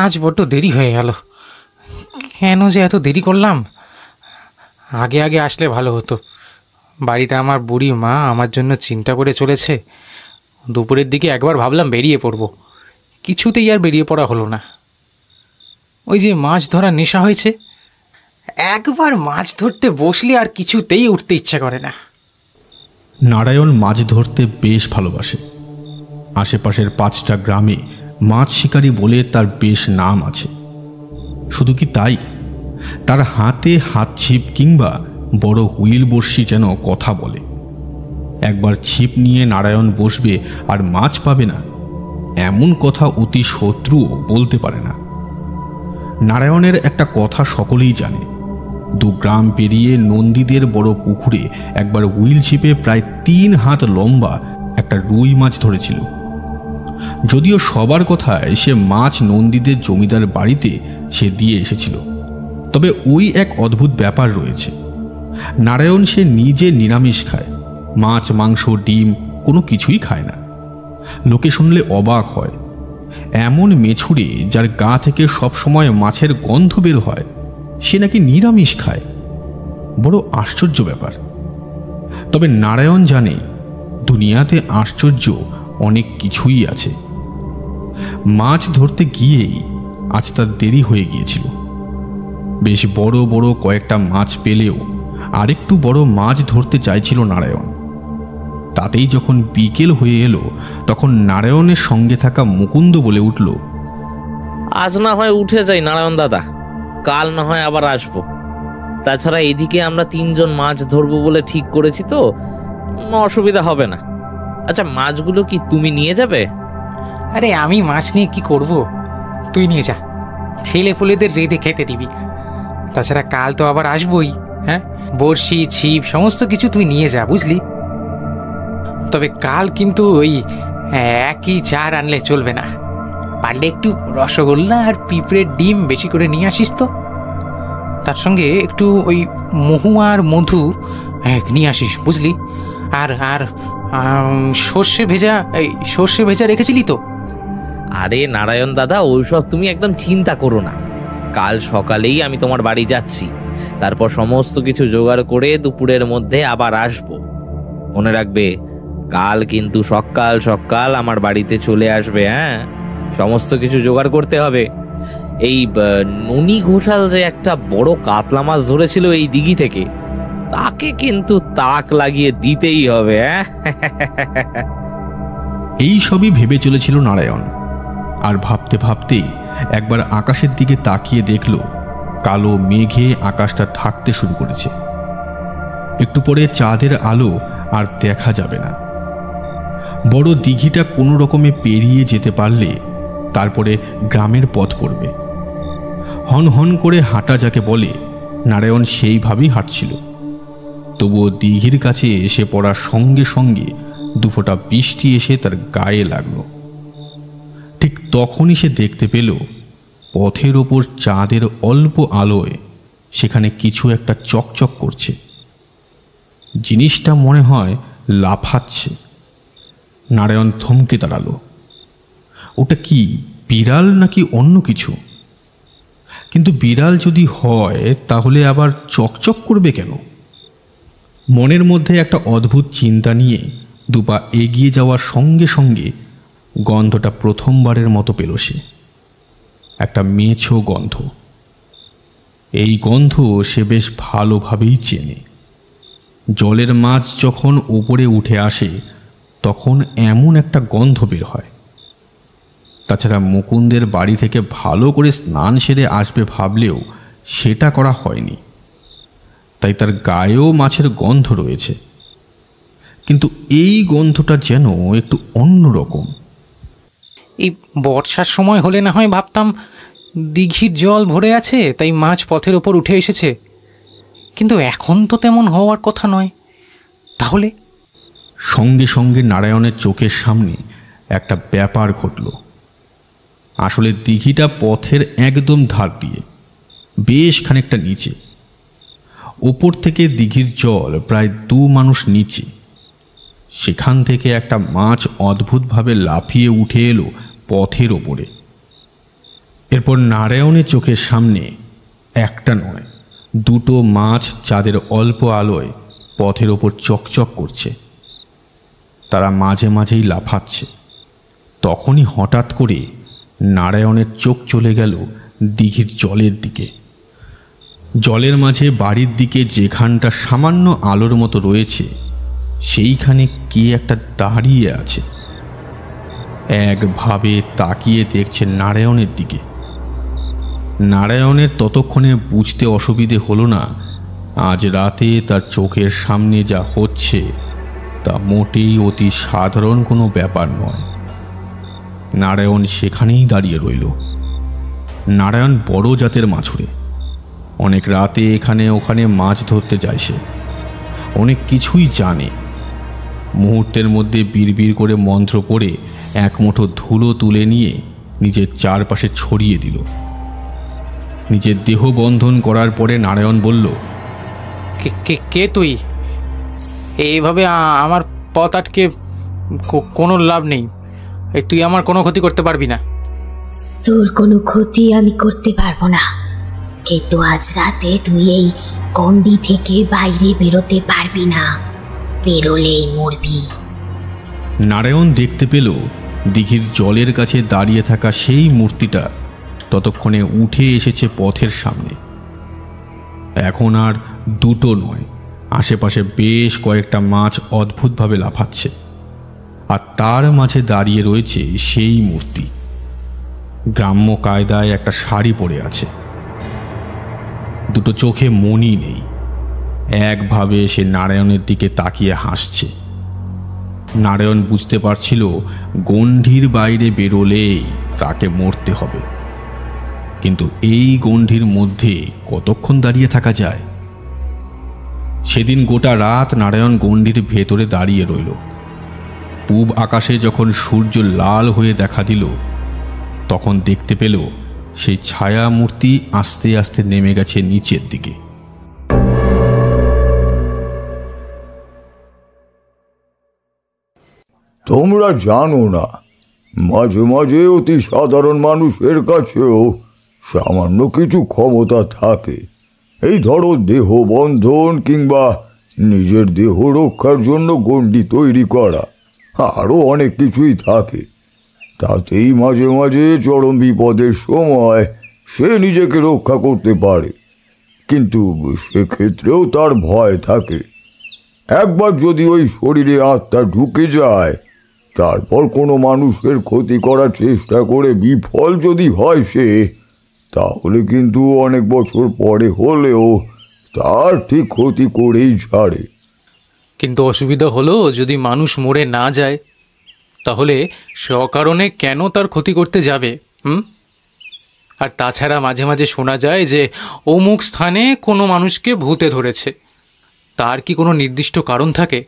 আজ বড্ড দেরি হয়ে গেল। কেন যে এত দেরি করলাম? আগে আগে আসলে ভালো হতো। বাড়িতে আমার বুড়ি মা আমার জন্য চিন্তা করে চলেছে। দুপুরের দিকে একবার ভাবলাম বেরিয়ে পড়ব, কিছুতেই আর বেরিয়ে পড়া হলো না। ওই যে মাছ ধরার নেশা হয়েছে, একবার মাছ ধরতে বসলে আর কিছুতেই উঠতে ইচ্ছা করে না। নারায়ণ মাছ ধরতে বেশ ভালোবাসে। আশেপাশের 5টা গ্রামে মাছ শিকারী বলে তার বেশ নাম আছে। শুধু কি তাই, তার হাতে হাত ছিপ কিংবা বড় হুইল বড়শি যেন কথা বলে। একবার ছিপ নিয়ে নারায়ণ বসবে আর মাছ পাবে না, এমন কথা অতি শত্রুও বলতে পারে না। নারায়ণের একটা কথা সকলেই জানে, 2 গ্রাম পেরিয়ে নন্দীদের বড় পুকুরে একবার হুইল ছিপে প্রায় 3 হাত লম্বা একটা রুই মাছ ধরেছিল। যদিও সবার কথায় সে মাছ নন্দীদের জমিদার বাড়িতে সে দিয়ে এসেছিল, তবে ওই এক অদ্ভুত ব্যাপার রয়েছে। নারায়ণ সে নিজে নিরামিষ খায়, মাছ মাংস ডিম কোনো কিছুই খায় না। লোকে শুনলে অবাক হয়, এমন মেছুড়ে যার গা থেকে সবসময় মাছের গন্ধ বের হয়, সে নাকি নিরামিষ খায়। বড় আশ্চর্য ব্যাপার। তবে নারায়ণ জানে দুনিয়াতে আশ্চর্য অনেক কিছুই আছে। মাছ ধরতে গিয়েই আজ তার দেরি হয়ে গিয়েছিল। বেশ বড় বড় কয়েকটা মাছ পেলেও আরেকটু বড় মাছ ধরতে চাইছিল নারায়ণ। তাতেই যখন বিকেল হয়ে এলো, তখন নারায়ণের সঙ্গে থাকা মুকুন্দ বলে উঠল, আজ না হয় উঠে যাই নারায়ণ দাদা, কাল না হয় আবার আসবো। তাছাড়া এদিকে আমরা 3 জন মাছ ধরবো বলে ঠিক করেছি, তো অসুবিধা হবে না। আচ্ছা, মাছগুলো কি তুমি নিয়ে যাবে? আরে আমি মাছ নিয়ে কি করব, তুই নিয়ে যা, ছেলে পুলেদের রেঁধে খেতে দিবি। তাছাড়া কাল তো আবার আসবই। হ্যাঁ, বড়শি ছিপ সমস্ত কিছু তুই নিয়ে যা, বুঝলি? তবে কাল কিন্তু ওই একই চার আনলে চলবে না। পারলে একটু রসগোল্লা আর পিঁপড়ের ডিম বেশি করে নিয়ে আসিস তো। তার সঙ্গে একটু ওই মহু আর মধু নিয়ে আসিস, বুঝলি? আর আর সর্ষে ভেজা রেখেছিলি তো? আরে নারায়ণ দাদা, ওইসব তুমি একদম চিন্তা করো না। কাল সকালেই আমি তোমার বাড়ি যাচ্ছি, তারপর সমস্ত কিছু জোগাড় করে দুপুরের মধ্যে আবার আসবো। মনে রাখবে, কাল কিন্তু সকাল সকাল আমার বাড়িতে চলে আসবে। হ্যাঁ, সমস্ত কিছু জোগাড় করতে হবে। এই ননি ঘোষাল যে একটা বড় কাতলা মাছ ধরেছিল এই দিঘি থেকে, তাকে কিন্তু তাক লাগিয়ে দিতেই হবে। এই সবই ভেবে চলেছিল নারায়ণ। আর ভাবতে ভাবতেই একবার আকাশের দিকে তাকিয়ে দেখল, কালো মেঘে আকাশটা ঢাকতে শুরু করেছে। একটু পরে চাঁদের আলো আর দেখা যাবে না। বড় দিঘিটা কোনো রকমে পেরিয়ে যেতে পারলে তারপরে গ্রামের পথ পড়বে। হন হন করে হাঁটা যাকে বলে, নারায়ণ সেইভাবেই হাঁটছিল। তবুও দিঘির কাছে এসে পড়ার সঙ্গে সঙ্গে 2 ফোঁটা বৃষ্টি এসে তার গায়ে লাগলো। ঠিক তখনই সে দেখতে পেল, পথের ওপর চাঁদের অল্প আলোয় সেখানে কিছু একটা চকচক করছে। জিনিসটা মনে হয় লাফাচ্ছে। নারায়ণ থমকে দাঁড়ালো। ওটা কি বিড়াল নাকি অন্য কিছু? কিন্তু বিড়াল যদি হয় তাহলে আবার চকচক করবে কেন? মনের মধ্যে একটা অদ্ভুত চিন্তা নিয়ে 2 পা এগিয়ে যাওয়ার সঙ্গে সঙ্গে গন্ধটা প্রথমবারের মতো পেল সে। একটা মেছো গন্ধ। এই গন্ধ সে বেশ ভালোভাবেই চেনে। জলের মাছ যখন উপরে উঠে আসে তখন এমন একটা গন্ধ বের হয়। তাছাড়া মুকুন্দের বাড়ি থেকে ভালো করে স্নান সেরে আসবে ভাবলেও সেটা করা হয়নি, তাই তার গায়েও মাছের গন্ধ রয়েছে। কিন্তু এই গন্ধটা যেন একটু অন্যরকম। এই বর্ষার সময় হলে না হয় ভাবতাম দিঘির জল ভরে আছে তাই মাছ পথের ওপর উঠে এসেছে, কিন্তু এখন তো তেমন হওয়ার কথা নয়। তাহলে সঙ্গে সঙ্গে নারায়ণের চোখের সামনে একটা ব্যাপার ঘটল। আসলে দিঘিটা পথের একদম ধার দিয়ে, বেশ খানিকটা নিচে। ওপর থেকে দিঘির জল প্রায় 2 মানুষ নিচে। সেখান থেকে একটা মাছ অদ্ভুতভাবে লাফিয়ে উঠে এলো পথের ওপরে। এরপর নারায়ণের চোখের সামনে একটা নয়, দুটো মাছ চাঁদের অল্প আলোয় পথের ওপর চকচক করছে। তারা মাঝে মাঝেই লাফাচ্ছে। তখনই হঠাৎ করে নারায়ণের চোখ চলে গেল দিঘির জলের দিকে। জলের মাঝে বাড়ির দিকে যেখানটা সামান্য আলোর মতো রয়েছে, সেইখানে কে একটা দাঁড়িয়ে আছে। একভাবে তাকিয়ে দেখছে নারায়ণের দিকে। নারায়ণের ততক্ষণে বুঝতে অসুবিধে হলো না আজ রাতে তার চোখের সামনে যা হচ্ছে তা মোটেই অতি সাধারণ কোনো ব্যাপার নয়। নারায়ণ সেখানেই দাঁড়িয়ে রইল। নারায়ণ বড় জাতের মাছুরে। অনেক রাতে এখানে ওখানে মাছ ধরতে যায় সে। অনেক কিছুই জানে। মুহূর্তের মধ্যে বিড়বিড় করে মন্ত্র পড়ে এক মুঠো ধুলো তুলে নিয়ে নিজের চারপাশে ছড়িয়ে দিল। নিজের দেহ বন্ধন করার পরে নারায়ণ বলল, কে তুই? এইভাবে আমার পথ আটকে কোনো লাভ নেই। তুই আমার কোনো ক্ষতি করতে পারবি না। তোর কোনো ক্ষতি আমি করতে পারবো না, কিন্তু আজ রাতে তুই এই গণ্ডি থেকে বাইরে বেরোতে পারবি না। বেরোলেই মরবি। নারায়ণ দেখতে পেল দিঘির জলের কাছে দাঁড়িয়ে থাকা সেই মূর্তিটা ততক্ষণে উঠে এসেছে পথের সামনে। এখন আর দুটো নয়, আশেপাশে বেশ কয়েকটা মাছ অদ্ভুতভাবে লাফাচ্ছে। আর তার মাঝে দাঁড়িয়ে রয়েছে সেই মূর্তি। গ্রাম্য কায়দায় একটা শাড়ি পরে আছে। দুটো চোখে মনি নেই। একভাবে সে নারায়ণের দিকে তাকিয়ে হাসছে। নারায়ণ বুঝতে পারছিল গণ্ডির বাইরে বেরোলেই তাকে মরতে হবে। কিন্তু এই গণ্ডির মধ্যে কতক্ষণ দাঁড়িয়ে থাকা যায়? সেদিন গোটা রাত নারায়ণ গণ্ডির ভেতরে দাঁড়িয়ে রইল। পূব আকাশে যখন সূর্য লাল হয়ে দেখা দিল, তখন দেখতে পেল সেই ছায়া মূর্তি আস্তে আস্তে নেমে গেছে নিচের দিকে। তোমরা জানো না, মাঝে মাঝে অতি সাধারণ মানুষের কাছেও সামান্য কিছু ক্ষমতা থাকে। এই ধরো দেহ বন্ধন কিংবা নিজের দেহ রক্ষার জন্য গণ্ডি তৈরি করা, আরও অনেক কিছুই থাকে। তাতেই মাঝে মাঝে চরম বিপদের সময় সে নিজেকে রক্ষা করতে পারে, কিন্তু সেক্ষেত্রেও তার ভয় থাকে। একবার যদি ওই শরীরে আত্মা ঢুকে যায়, তারপর কোনো মানুষের ক্ষতি করার চেষ্টা করে বিফল যদি হয় সে, তাহলে কিন্তু অনেক বছর পরে হলেও তার ঠিক ক্ষতি করেই ছাড়ে। কিন্তু অসুবিধা হলো, যদি মানুষ মরে না যায়, তাহলে সে অকারণে কেন তার ক্ষতি করতে যাবে? আর তাছাড়া মাঝে মাঝে শোনা যায় যে অমুক স্থানে কোনো মানুষকে ভূতে ধরেছে। তার কি কোনো নির্দিষ্ট কারণ থাকে?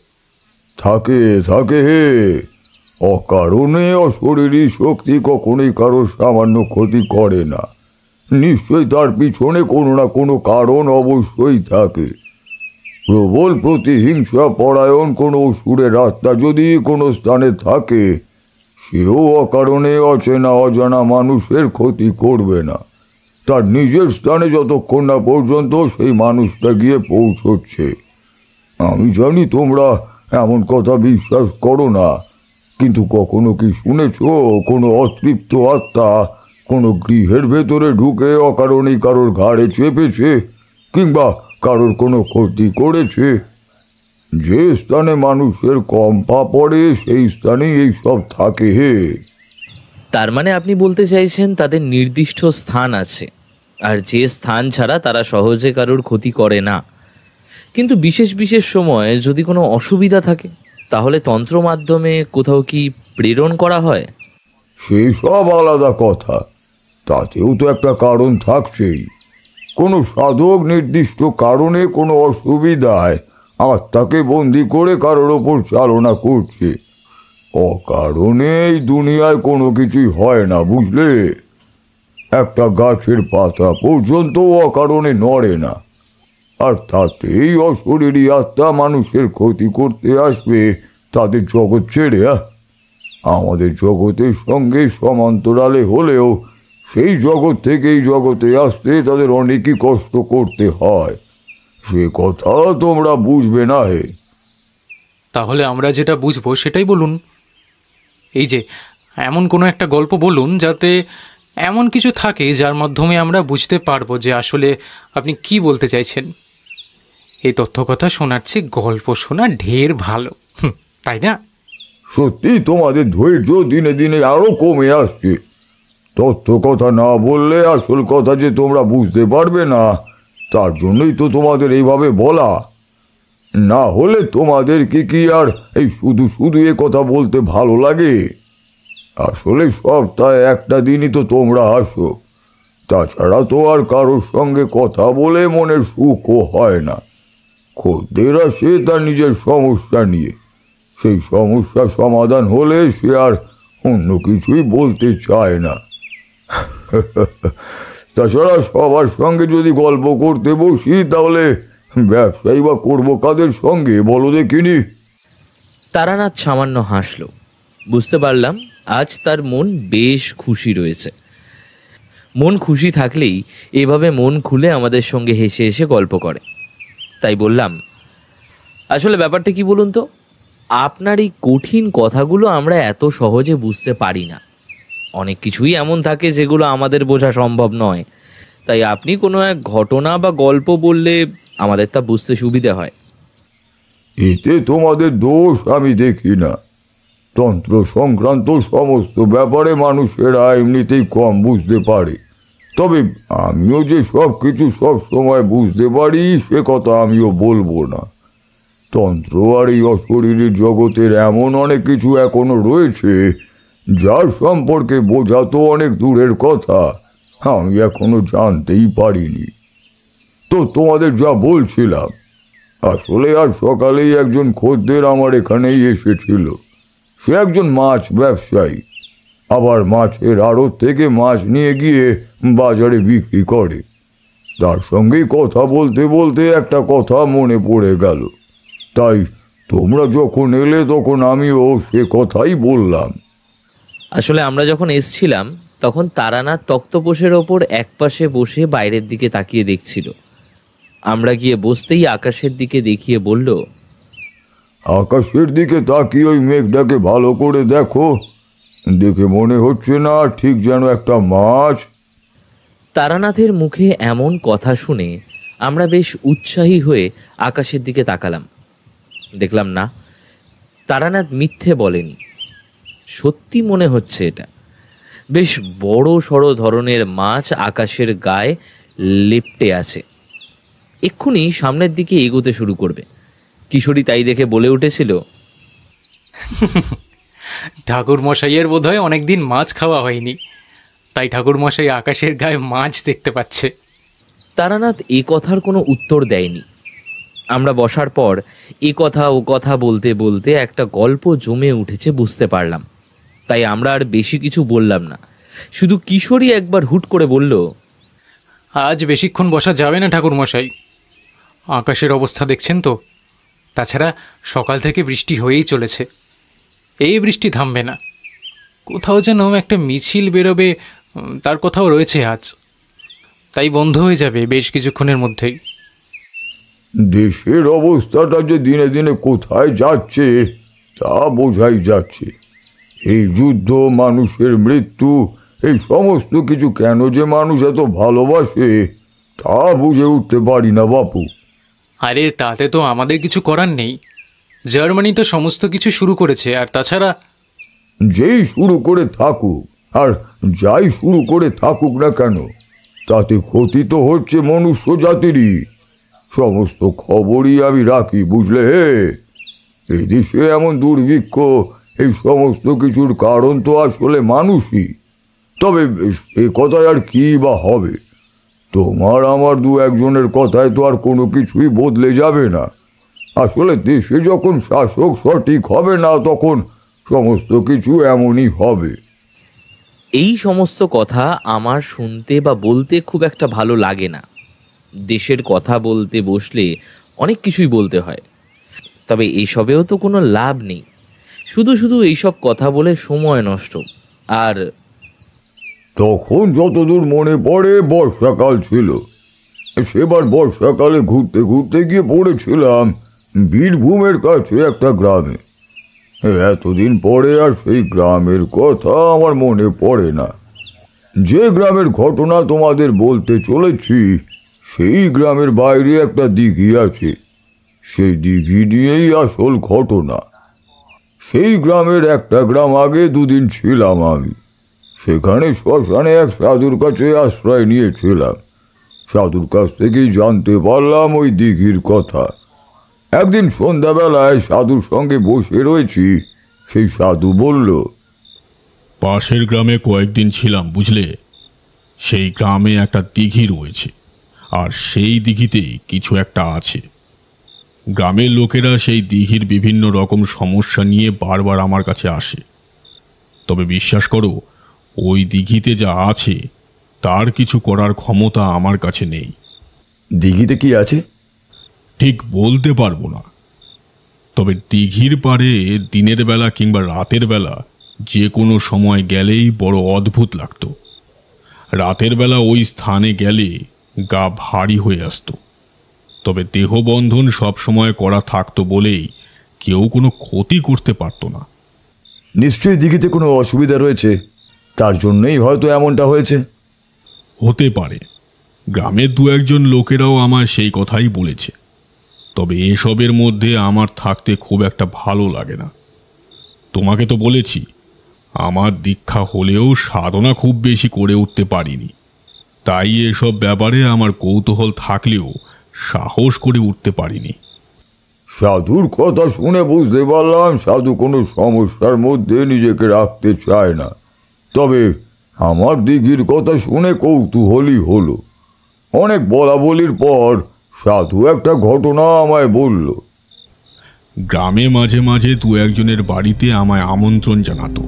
থাকে থাকে হে। অকারণে অশরীরী শক্তি কখনোই কারো সামান্য ক্ষতি করে না। নিশ্চয়ই তার পিছনে কোনো না কোনো কারণ অবশ্যই থাকে। প্রবল প্রতিহিংসা পরায়ণ কোনো অসুরের আত্মা যদি কোনো স্থানে থাকে, সেও অকারণে অচেনা অজানা মানুষের ক্ষতি করবে না, তার নিজের স্থানে যতক্ষণ না পর্যন্ত সেই মানুষটা গিয়ে পৌঁছচ্ছে। আমি জানি তোমরা এমন কথা বিশ্বাস করো না, কিন্তু কখনো কি শুনেছ কোনো অতৃপ্ত আত্মা কোনো গৃহের ভেতরে ঢুকে অকারণেই কারোর ঘাড়ে চেপেছে কিংবা কারোর কোনো ক্ষতি করেছে? যে স্থানে মানুষের কম পা পড়ে সেই স্থানেই এই সব থাকে হে। তার মানে আপনি বলতে চাইছেন তাদের নির্দিষ্ট স্থান আছে, আর যে স্থান ছাড়া তারা সহজে কারোর ক্ষতি করে না। কিন্তু বিশেষ বিশেষ সময়ে যদি কোনো অসুবিধা থাকে, তাহলে তন্ত্র মাধ্যমে কোথাও কি প্রেরণ করা হয়? সেই সব আলাদা কথা, তাতেও তো একটা কারণ থাকছেই। কোনো সাধক নির্দিষ্ট কারণে কোনো অসুবিধায় আত্মাকে বন্দি করে কারোর ওপর চালনা করছে। অকারণে এই দুনিয়ায় কোনো কিছুই হয় না, বুঝলে? একটা গাছের পাতা পর্যন্ত অকারণে নড়ে না, আর তাতেই অশরীরী আত্মা মানুষের ক্ষতি করতে আসবে তাদের জগৎ ছেড়ে। আমাদের জগতের সঙ্গে সমান্তরালে হলেও সেই জগৎ থেকে এই জগতে আসতে তাদের অনেকই কষ্ট করতে হয়, সে কথা তোমরা বুঝবে না হে। তাহলে আমরা যেটা বুঝবো সেটাই বলুন। এই যে এমন কোনো একটা গল্প বলুন যাতে এমন কিছু থাকে যার মাধ্যমে আমরা বুঝতে পারবো যে আসলে আপনি কি বলতে চাইছেন। এই তথ্য কথা শোনার চেয়ে গল্প শোনা ঢের ভালো, তাই না? সত্যি তোমাদের ধৈর্য দিনে দিনে আরো কমে আসছে। তথ্য কথা না বললে আসল কথা যে তোমরা বুঝতে পারবে না, তার জন্যই তো তোমাদের এইভাবে বলা। না হলে তোমাদের কি আর এই শুধু শুধু এ কথা বলতে ভালো লাগে? আসলে সপ্তাহে একটা দিনই তো তোমরা আসো, তাছাড়া তো আর কারোর সঙ্গে কথা বলে মনের সুখও হয় না। খদ্দের আসে তার নিজের সমস্যা নিয়ে, সেই সমস্যা সমাধান হলে সে আর অন্য কিছুই বলতে চায় না। তাছাড়া সবার সঙ্গে যদি গল্প করতে বসি তাহলে ব্যবসায়ী বা করবো কাদের সঙ্গে বলো দেখিনি? তারানাথ সামান্য হাসল। বুঝতে পারলাম আজ তার মন বেশ খুশি রয়েছে। মন খুশি থাকলেই এভাবে মন খুলে আমাদের সঙ্গে হেসে হেসে গল্প করে। তাই বললাম, আসলে ব্যাপারটা কি বলুন তো, আপনার এই কঠিন কথাগুলো আমরা এত সহজে বুঝতে পারি না। অনেক কিছুই এমন থাকে যেগুলো আমাদের বোঝা সম্ভব নয়, তাই আপনি কোনো এক ঘটনা বা গল্প বললে আমাদের তা বুঝতে সুবিধে হয়। এতে তোমাদের দোষ আমি দেখি না। তন্ত্র সংক্রান্ত সমস্ত ব্যাপারে মানুষেরা এমনিতেই কম বুঝতে পারে, তবে আমিও যে সব কিছু সব সময় বুঝতে পারি সে কথা আমিও বলবো না। তন্ত্র আর এই অশরীরী জগতের এমন অনেক কিছু এখনো রয়েছে যার সম্পর্কে বোঝা তো অনেক দূরের কথা, আমি এখনো জানতেই পারিনি। তো তোমাদের যা বলছিলাম, আসলে আজ সকালেই একজন খদ্দের আমার এখানেই এসেছিল। সে একজন মাছ ব্যবসায়ী, আবার মাছের আড়ত থেকে মাছ নিয়ে গিয়ে বাজারে বিক্রি করে। তার সঙ্গেই কথা বলতে বলতে একটা কথা মনে পড়ে গেল, তাই তোমরা যখন এলে তখন আমিও সে কথাই বললাম। আসলে আমরা যখন এসছিলাম তখন তারানাথ তক্তপোষের ওপর একপাশে বসে বাইরের দিকে তাকিয়ে দেখছিল। আমরা গিয়ে বসতেই আকাশের দিকে দেখিয়ে বলল, আকাশের দিকে তাকিয়ে ওই মেঘটাকে ভালো করে দেখো, দেখে মনে হচ্ছে না ঠিক যেন একটা মাছ? তারানাথের মুখে এমন কথা শুনে আমরা বেশ উৎসাহী হয়ে আকাশের দিকে তাকালাম। দেখলাম না, তারানাথ মিথ্যে বলেনি, সত্যি মনে হচ্ছে এটা বেশ বড় সড়ো ধরনের মাছ আকাশের গায়ে লেপ্টে আছে। এক্ষুনি সামনের দিকে এগোতে শুরু করবে। কিশোরী তাই দেখে বলে উঠেছিল, ঠাকুর মশাইয়ের বোধহয় অনেকদিন মাছ খাওয়া হয়নি, তাই ঠাকুর মশাই আকাশের গায়ে মাছ দেখতে পাচ্ছে। তারানাথ এ কথার কোনো উত্তর দেয়নি। আমরা বসার পর এ কথা ও কথা বলতে বলতে একটা গল্প জমে উঠেছে বুঝতে পারলাম, তাই আমরা আর বেশি কিছু বললাম না। শুধু কিশোরী একবার হুট করে বলল, আজ বেশিক্ষণ বসা যাবে না ঠাকুর মশাই, আকাশের অবস্থা দেখছেন তো, তাছাড়া সকাল থেকে বৃষ্টি হয়েই চলেছে, এই বৃষ্টি থামবে না। কোথাও যেন একটা মিছিল বেরোবে তার কথাও রয়েছে আজ, তাই বন্ধ হয়ে যাবে বেশ কিছুক্ষণের মধ্যেই। দেশের অবস্থাটা যে দিনে দিনে কোথায় যাচ্ছে তা বোঝাই যাচ্ছে। এই যুদ্ধ, মানুষের মৃত্যু, এই সমস্ত কিছু কেন যে মানুষ এত ভালোবাসে তা বুঝে উঠতে পারি না বাপু। আরে তাতে তো আমাদের কিছু করার নেই, জার্মানি তো সমস্ত কিছু শুরু করেছে। আর তাছাড়া যেই শুরু করে থাকুক আর যাই শুরু করে থাকুক না কেন, তাতে ক্ষতি তো হচ্ছে মনুষ্য জাতিরই। সমস্ত খবরই আমি রাখি, বুঝলে হে। এই দেশে এমন দুর্ভিক্ষ, এই সমস্ত কিছুর কারণ তো আসলে মানুষই। তবে এ কথায় আর কি বা হবে, তোমার আমার দু একজনের কথায় তো আর কোনো কিছুই বদলে যাবে না। আসলে দেশে যখন শাসক সঠিক হবে না তখন সমস্ত কিছু এমনই হবে। এই সমস্ত কথা আমার শুনতে বা বলতে খুব একটা ভালো লাগে না। দেশের কথা বলতে বসলে অনেক কিছুই বলতে হয়, তবে এইসবেও তো কোনো লাভ নেই। শুধু শুধু এইসব কথা বলে সময় নষ্ট। আর তখন যতদূর মনে পড়ে বর্ষাকাল ছিল। সেবার বর্ষাকালে ঘুরতে ঘুরতে গিয়ে পড়েছিলাম বীরভূমের কাছে একটা গ্রামে। এতদিন পরে আর সেই গ্রামের কথা আমার মনে পড়ে না। যে গ্রামের ঘটনা তোমাদের বলতে চলেছি সেই গ্রামের বাইরে একটা দিঘি আছে। সেই দিঘি নিয়েই আসল ঘটনা। সেই গ্রামের একটা গ্রাম আগে দুদিন ছিলাম আমি। সেখানে শ্মশানে এক সাধুর কাছে আশ্রয় নিয়েছিলাম। সাধুর কাছ থেকেই জানতে পারলাম ওই দিঘির কথা। একদিন সন্ধ্যাবেলায় সাধুর সঙ্গে বসে রয়েছি, সেই সাধু বলল, পাশের গ্রামে কয়েকদিন ছিলাম, বুঝলে। সেই গ্রামে একটা দিঘি রয়েছে, আর সেই দিঘিতে কিছু একটা আছে। গ্রামের লোকেরা সেই দিঘির বিভিন্ন রকম সমস্যা নিয়ে বারবার আমার কাছে আসে। তবে বিশ্বাস করো, ওই দিঘিতে যা আছে তার কিছু করার ক্ষমতা আমার কাছে নেই। দিঘিতে কি আছে? ঠিক বলতে পারবো না, তবে দিঘির পাড়ে দিনের বেলা কিংবা রাতের বেলা যে কোনো সময় গেলেই বড় অদ্ভুত লাগতো। রাতের বেলা ওই স্থানে গেলে গা ভারী হয়ে আসতো। তবে দেহবন্ধন সবসময় করা থাকতো বলেই কেউ কোনো ক্ষতি করতে পারতো না। নিশ্চয়ই দিঘিতে কোনো অসুবিধা রয়েছে, তার জন্যই হয়তো এমনটা হয়েছে। হতে পারে। গ্রামের দু একজন লোকেরাও আমায় সেই কথাই বলেছে। তবে এসবের মধ্যে আমার থাকতে খুব একটা ভালো লাগে না। তোমাকে তো বলেছি, আমার দীক্ষা হলেও সাধনা খুব বেশি করে উঠতে পারিনি। তাই এসব ব্যাপারে আমার কৌতূহল থাকলেও সাহস করে উঠতে পারিনি। সাধুর কথা শুনে বুঝতে পারলাম সাধু কোনো সমস্যার মধ্যে নিজেকে রাখতে চায় না। তবে আমার দিঘির কথা শুনে কৌতূহলই হলো। অনেক বলা বলির পর সাধু একটা ঘটনা আমায় বলল। গ্রামে মাঝে মাঝে দু একজনের বাড়িতে আমায় আমন্ত্রণ জানাতো,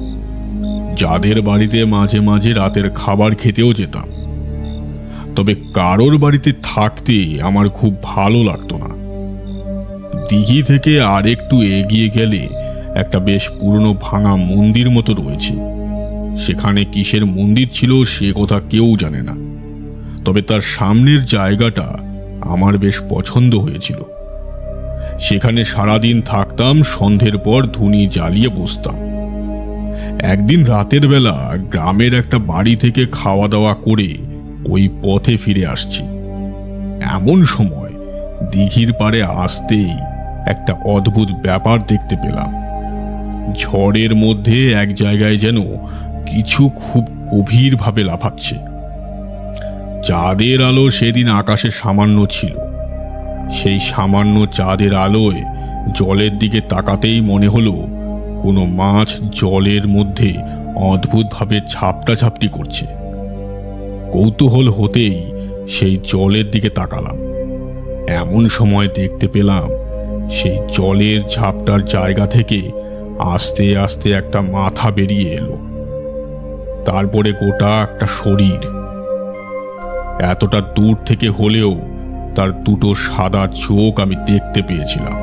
যাদের বাড়িতে মাঝে মাঝে রাতের খাবার খেতেও যেতাম। তবে কারোর বাড়িতে থাকতে আমার খুব ভালো লাগতো না। দিঘি থেকে আর একটু এগিয়ে গেলে একটা বেশ পুরনো ভাঙা মন্দির মতো রয়েছে। সেখানে কিসের মন্দির ছিল সে কথা কেউ জানে না, তবে তার সামনের জায়গাটা আমার বেশ পছন্দ হয়েছিল। সেখানে সারাদিন থাকতাম, সন্ধ্যের পর ধুনি জ্বালিয়ে বসতাম। একদিন রাতের বেলা গ্রামের একটা বাড়ি থেকে খাওয়া দাওয়া করে ওই পথে ফিরে আসছি। এমন সময় দিঘির পাড়ে আসতেই একটা অদ্ভুত ব্যাপার দেখতে পেলাম। ঝড়ের মধ্যে এক জায়গায় যেন কিছু খুব গভীরভাবে লাফাচ্ছে। চাঁদের আলো সেদিন আকাশে সামান্য ছিল। সেই সামান্য চাঁদের আলোয় জলের দিকে তাকাতেই মনে হলো কোনো মাছ জলের মধ্যে অদ্ভুতভাবে ঝাপটাঝাপটি করছে। কৌতূহল হতেই সেই জলের দিকে তাকালাম। এমন সময় দেখতে পেলাম সেই জলের ঝাপটার জায়গা থেকে আস্তে আস্তে একটা মাথা বেরিয়ে এলো, তারপরে গোটা একটা শরীর। এতটা দূর থেকে হলেও তার দুটো সাদা চোখ আমি দেখতে পেয়েছিলাম।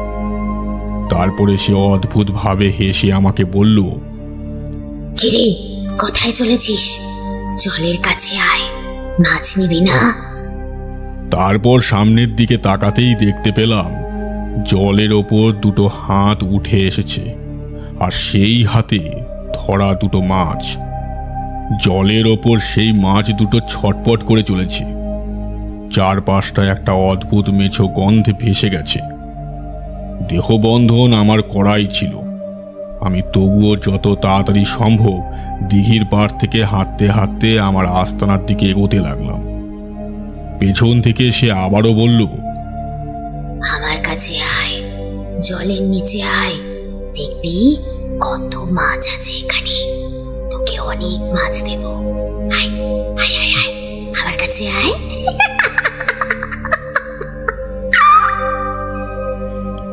তারপরে সে অদ্ভুতভাবে হেসে আমাকে বলল, কিরে, কোথায় চলেছিস? জলের কাছে আয়, মাছ নিবি না? তারপর সামনের দিকে তাকাতেই দেখতে পেলাম জলের ওপর দুটো হাত উঠে এসেছে, আর সেই হাতে ধরা দুটো মাছ। জলের ওপর সেই মাছ দুটো ছটপট করে চলেছে। চারপাশটা একটা অদ্ভুত মেছো গন্ধে ভেসে গেছে। দেহবন্ধন আমার করাই ছিল। আমি তবুও যত তাড়াতাড়ি সম্ভব দিঘির পাড় থেকে হাঁটতে হাঁটতে আমার আস্তানার দিকে এগোতে লাগলাম। পেছন থেকে সে আবারও বলল, আমার কাছে আয়, জলের নিচে আয়, দেখবি কত মাছ আছে এখানে। তোকে অনেক মাছ দেব। আয় আয় আয় আয়, আমার কাছে আয়।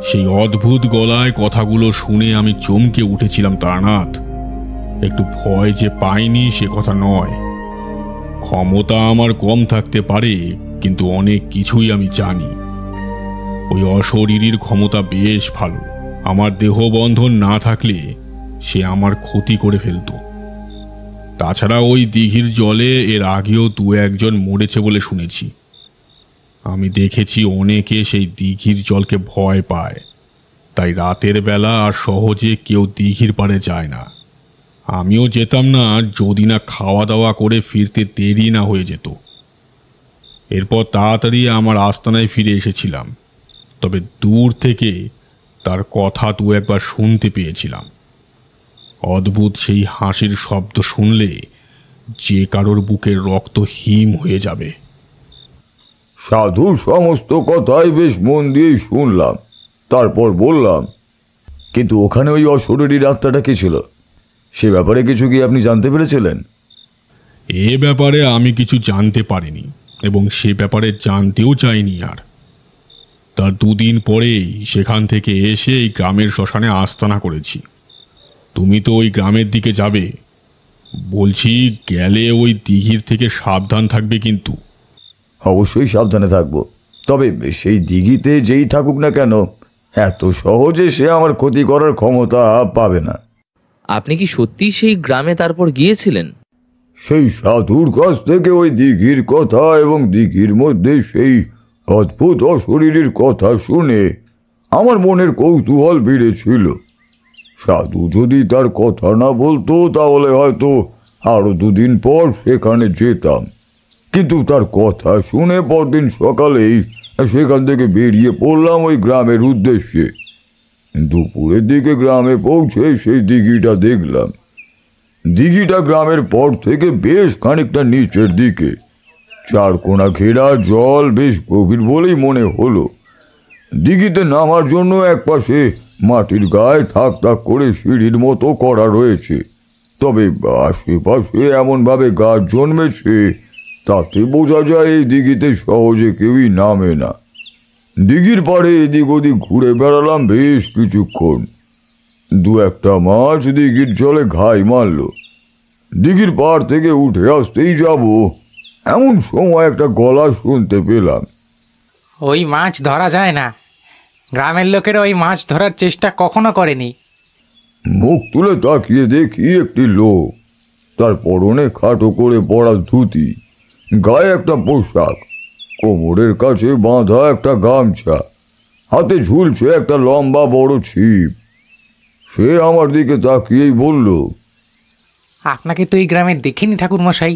সেই অদ্ভুত গলায় কথাগুলো শুনে আমি চমকে উঠেছিলাম তারানাথ। একটু ভয় যে পাইনি সে কথা নয়। ক্ষমতা আমার কম থাকতে পারে, কিন্তু অনেক কিছুই আমি জানি। ওই অশরীরীর ক্ষমতা বেশ ভালো। আমার দেহবন্ধন না থাকলে সে আমার ক্ষতি করে ফেলত। তাছাড়া ওই দিঘির জলে এর আগেও দু একজন মরেছে বলে শুনেছি। আমি দেখেছি অনেকে সেই দিঘির জলকে ভয় পায়, তাই রাতের বেলা আর সহজে কেউ দিঘির পাড়ে যায় না। আমিও যেতাম না যদি না খাওয়া দাওয়া করে ফিরতে দেরি না হয়ে যেত। এরপর তাড়াতাড়ি আমার আস্তানায় ফিরে এসেছিলাম, তবে দূর থেকে তার কথা দু একবার শুনতে পেয়েছিলাম। অদ্ভুত সেই হাসির শব্দ শুনলে যে কারোর বুকের রক্ত হিম হয়ে যাবে। সাধুর সমস্ত কথাই বেশ মন দিয়েই শুনলাম, তারপর বললাম, কিন্তু ওখানে ওই অশরীরী আত্মাটা কি ছিল, সে ব্যাপারে কিছু কি আপনি জানতে পেরেছিলেন? এ ব্যাপারে আমি কিছু জানতে পারিনি এবং সে ব্যাপারে জানতেও চাইনি। আর তার দুদিন পরেই সেখান থেকে এসে এই গ্রামের শ্মশানে আস্তানা করেছি। তুমি তো ওই গ্রামের দিকে যাবে, বলছি গেলে ওই দিঘির থেকে সাবধান থাকবে কিন্তু। অবশ্যই সাবধানে থাকবো, তবে সেই দিঘিতে যেই থাকুক না কেন এত সহজে সে আমার ক্ষতি করার ক্ষমতা পাবে না। আপনি কি সত্যি সেই গ্রামে তারপর গিয়েছিলেন? সেই সাধুর কাছ থেকে ওই দিঘির কথা এবং দিঘির মধ্যে সেই অদ্ভুত অশরীরীর কথা শুনে আমার মনের কৌতূহল বেড়েছিল। সাধু যদি তার কথা না বলতো তাহলে হয়তো আরো দুদিন পর সেখানে যেতাম, কিন্তু তার কথা শুনে পরদিন সকালেই সেখান থেকে বেরিয়ে পড়লাম ওই গ্রামের উদ্দেশ্যে। দুপুরের দিকে গ্রামে পৌঁছে সেই দিঘিটা দেখলাম। দিঘিটা গ্রামের পর থেকে বেশ খানিকটা নিচের দিকে, চারকোনা ঘেরা, জল বেশ গভীর বলেই মনে হলো। দিঘিতে নামার জন্য একপাশে মাটির গায়ে থাক থাক করে সিঁড়ির মতো করা রয়েছে, তবে আশেপাশে এমনভাবে গাছ জন্মেছে তাতে বোঝা যায় এই দিঘিতে সহজে কেউই নামে না। দিঘির পাড়ে এদিক ওদিক ঘুরে বেড়ালাম বেশ কিছুক্ষণ। দু একটা মাছ দিঘির জলে ঘাই মারল। দিঘির পাড় থেকে উঠে আসতেই যাব এমন সময় একটা গলা শুনতে পেলাম। ওই মাছ ধরা যায় না, গ্রামের লোকেরা ওই মাছ ধরার চেষ্টা কখনো করেনি। মুখ তুলে তাকিয়ে দেখি একটি লোক, তার পরনে খাটো করে পরা ধুতি, গায়ে একটা পোশাক, কোমরের কাছে বাঁধা একটা গামছা, হাতে ঝুলছে একটা লম্বা বড় ছিপ। সে আমার দিকে তাকিয়েই বলল, আপনাকে তো এই গ্রামে দেখিনি ঠাকুর মশাই,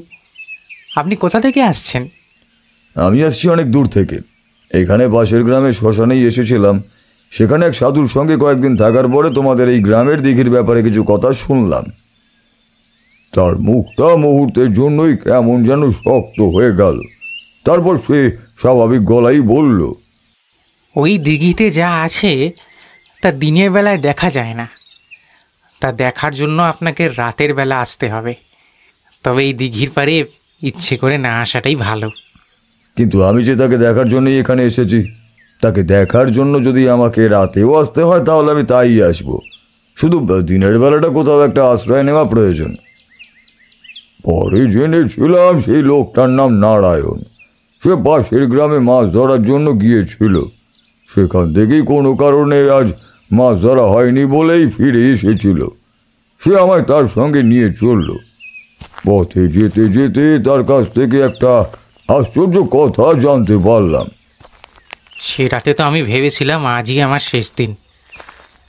আপনি কোথা থেকে আসছেন? আমি আসছি অনেক দূর থেকে। এখানে পাশের গ্রামে শ্মশানেই এসেছিলাম। সেখানে এক সাধুর সঙ্গে কয়েকদিন থাকার পরে তোমাদের এই গ্রামের দিঘির ব্যাপারে কিছু কথা শুনলাম। তার মুখটা মুহূর্তের জন্যই কেমন যেন শক্ত হয়ে গেল। তারপর সে স্বাভাবিক গলাই বলল, ওই দিঘিতে যা আছে তা দিনের বেলায় দেখা যায় না, তা দেখার জন্য আপনাকে রাতের বেলা আসতে হবে। তবে এই দিঘির পাড়ে ইচ্ছে করে না আসাটাই ভালো। কিন্তু আমি যে তাকে দেখার জন্যই এখানে এসেছি, তাকে দেখার জন্য যদি আমাকে রাতেও আসতে হয় তাহলে আমি তাই আসবো। শুধু দিনের বেলাটা কোথাও একটা আশ্রয় নেওয়া প্রয়োজন। পরে জেনেছিলাম সেই লোকটার নাম নারায়ণ। সে পাশের গ্রামে মাছ ধরার জন্য গিয়েছিল। সেখান থেকেই কোনো কারণে আজ মাছ ধরা হয়নি বলেই ফিরে এসেছিল। সে আমায় তার সঙ্গে নিয়ে চলল। পথে যেতে যেতে তার কাছ থেকে একটা আশ্চর্য কথা জানতে পারলাম। সে রাতে তো আমি ভেবেছিলাম আজই আমার শেষ দিন।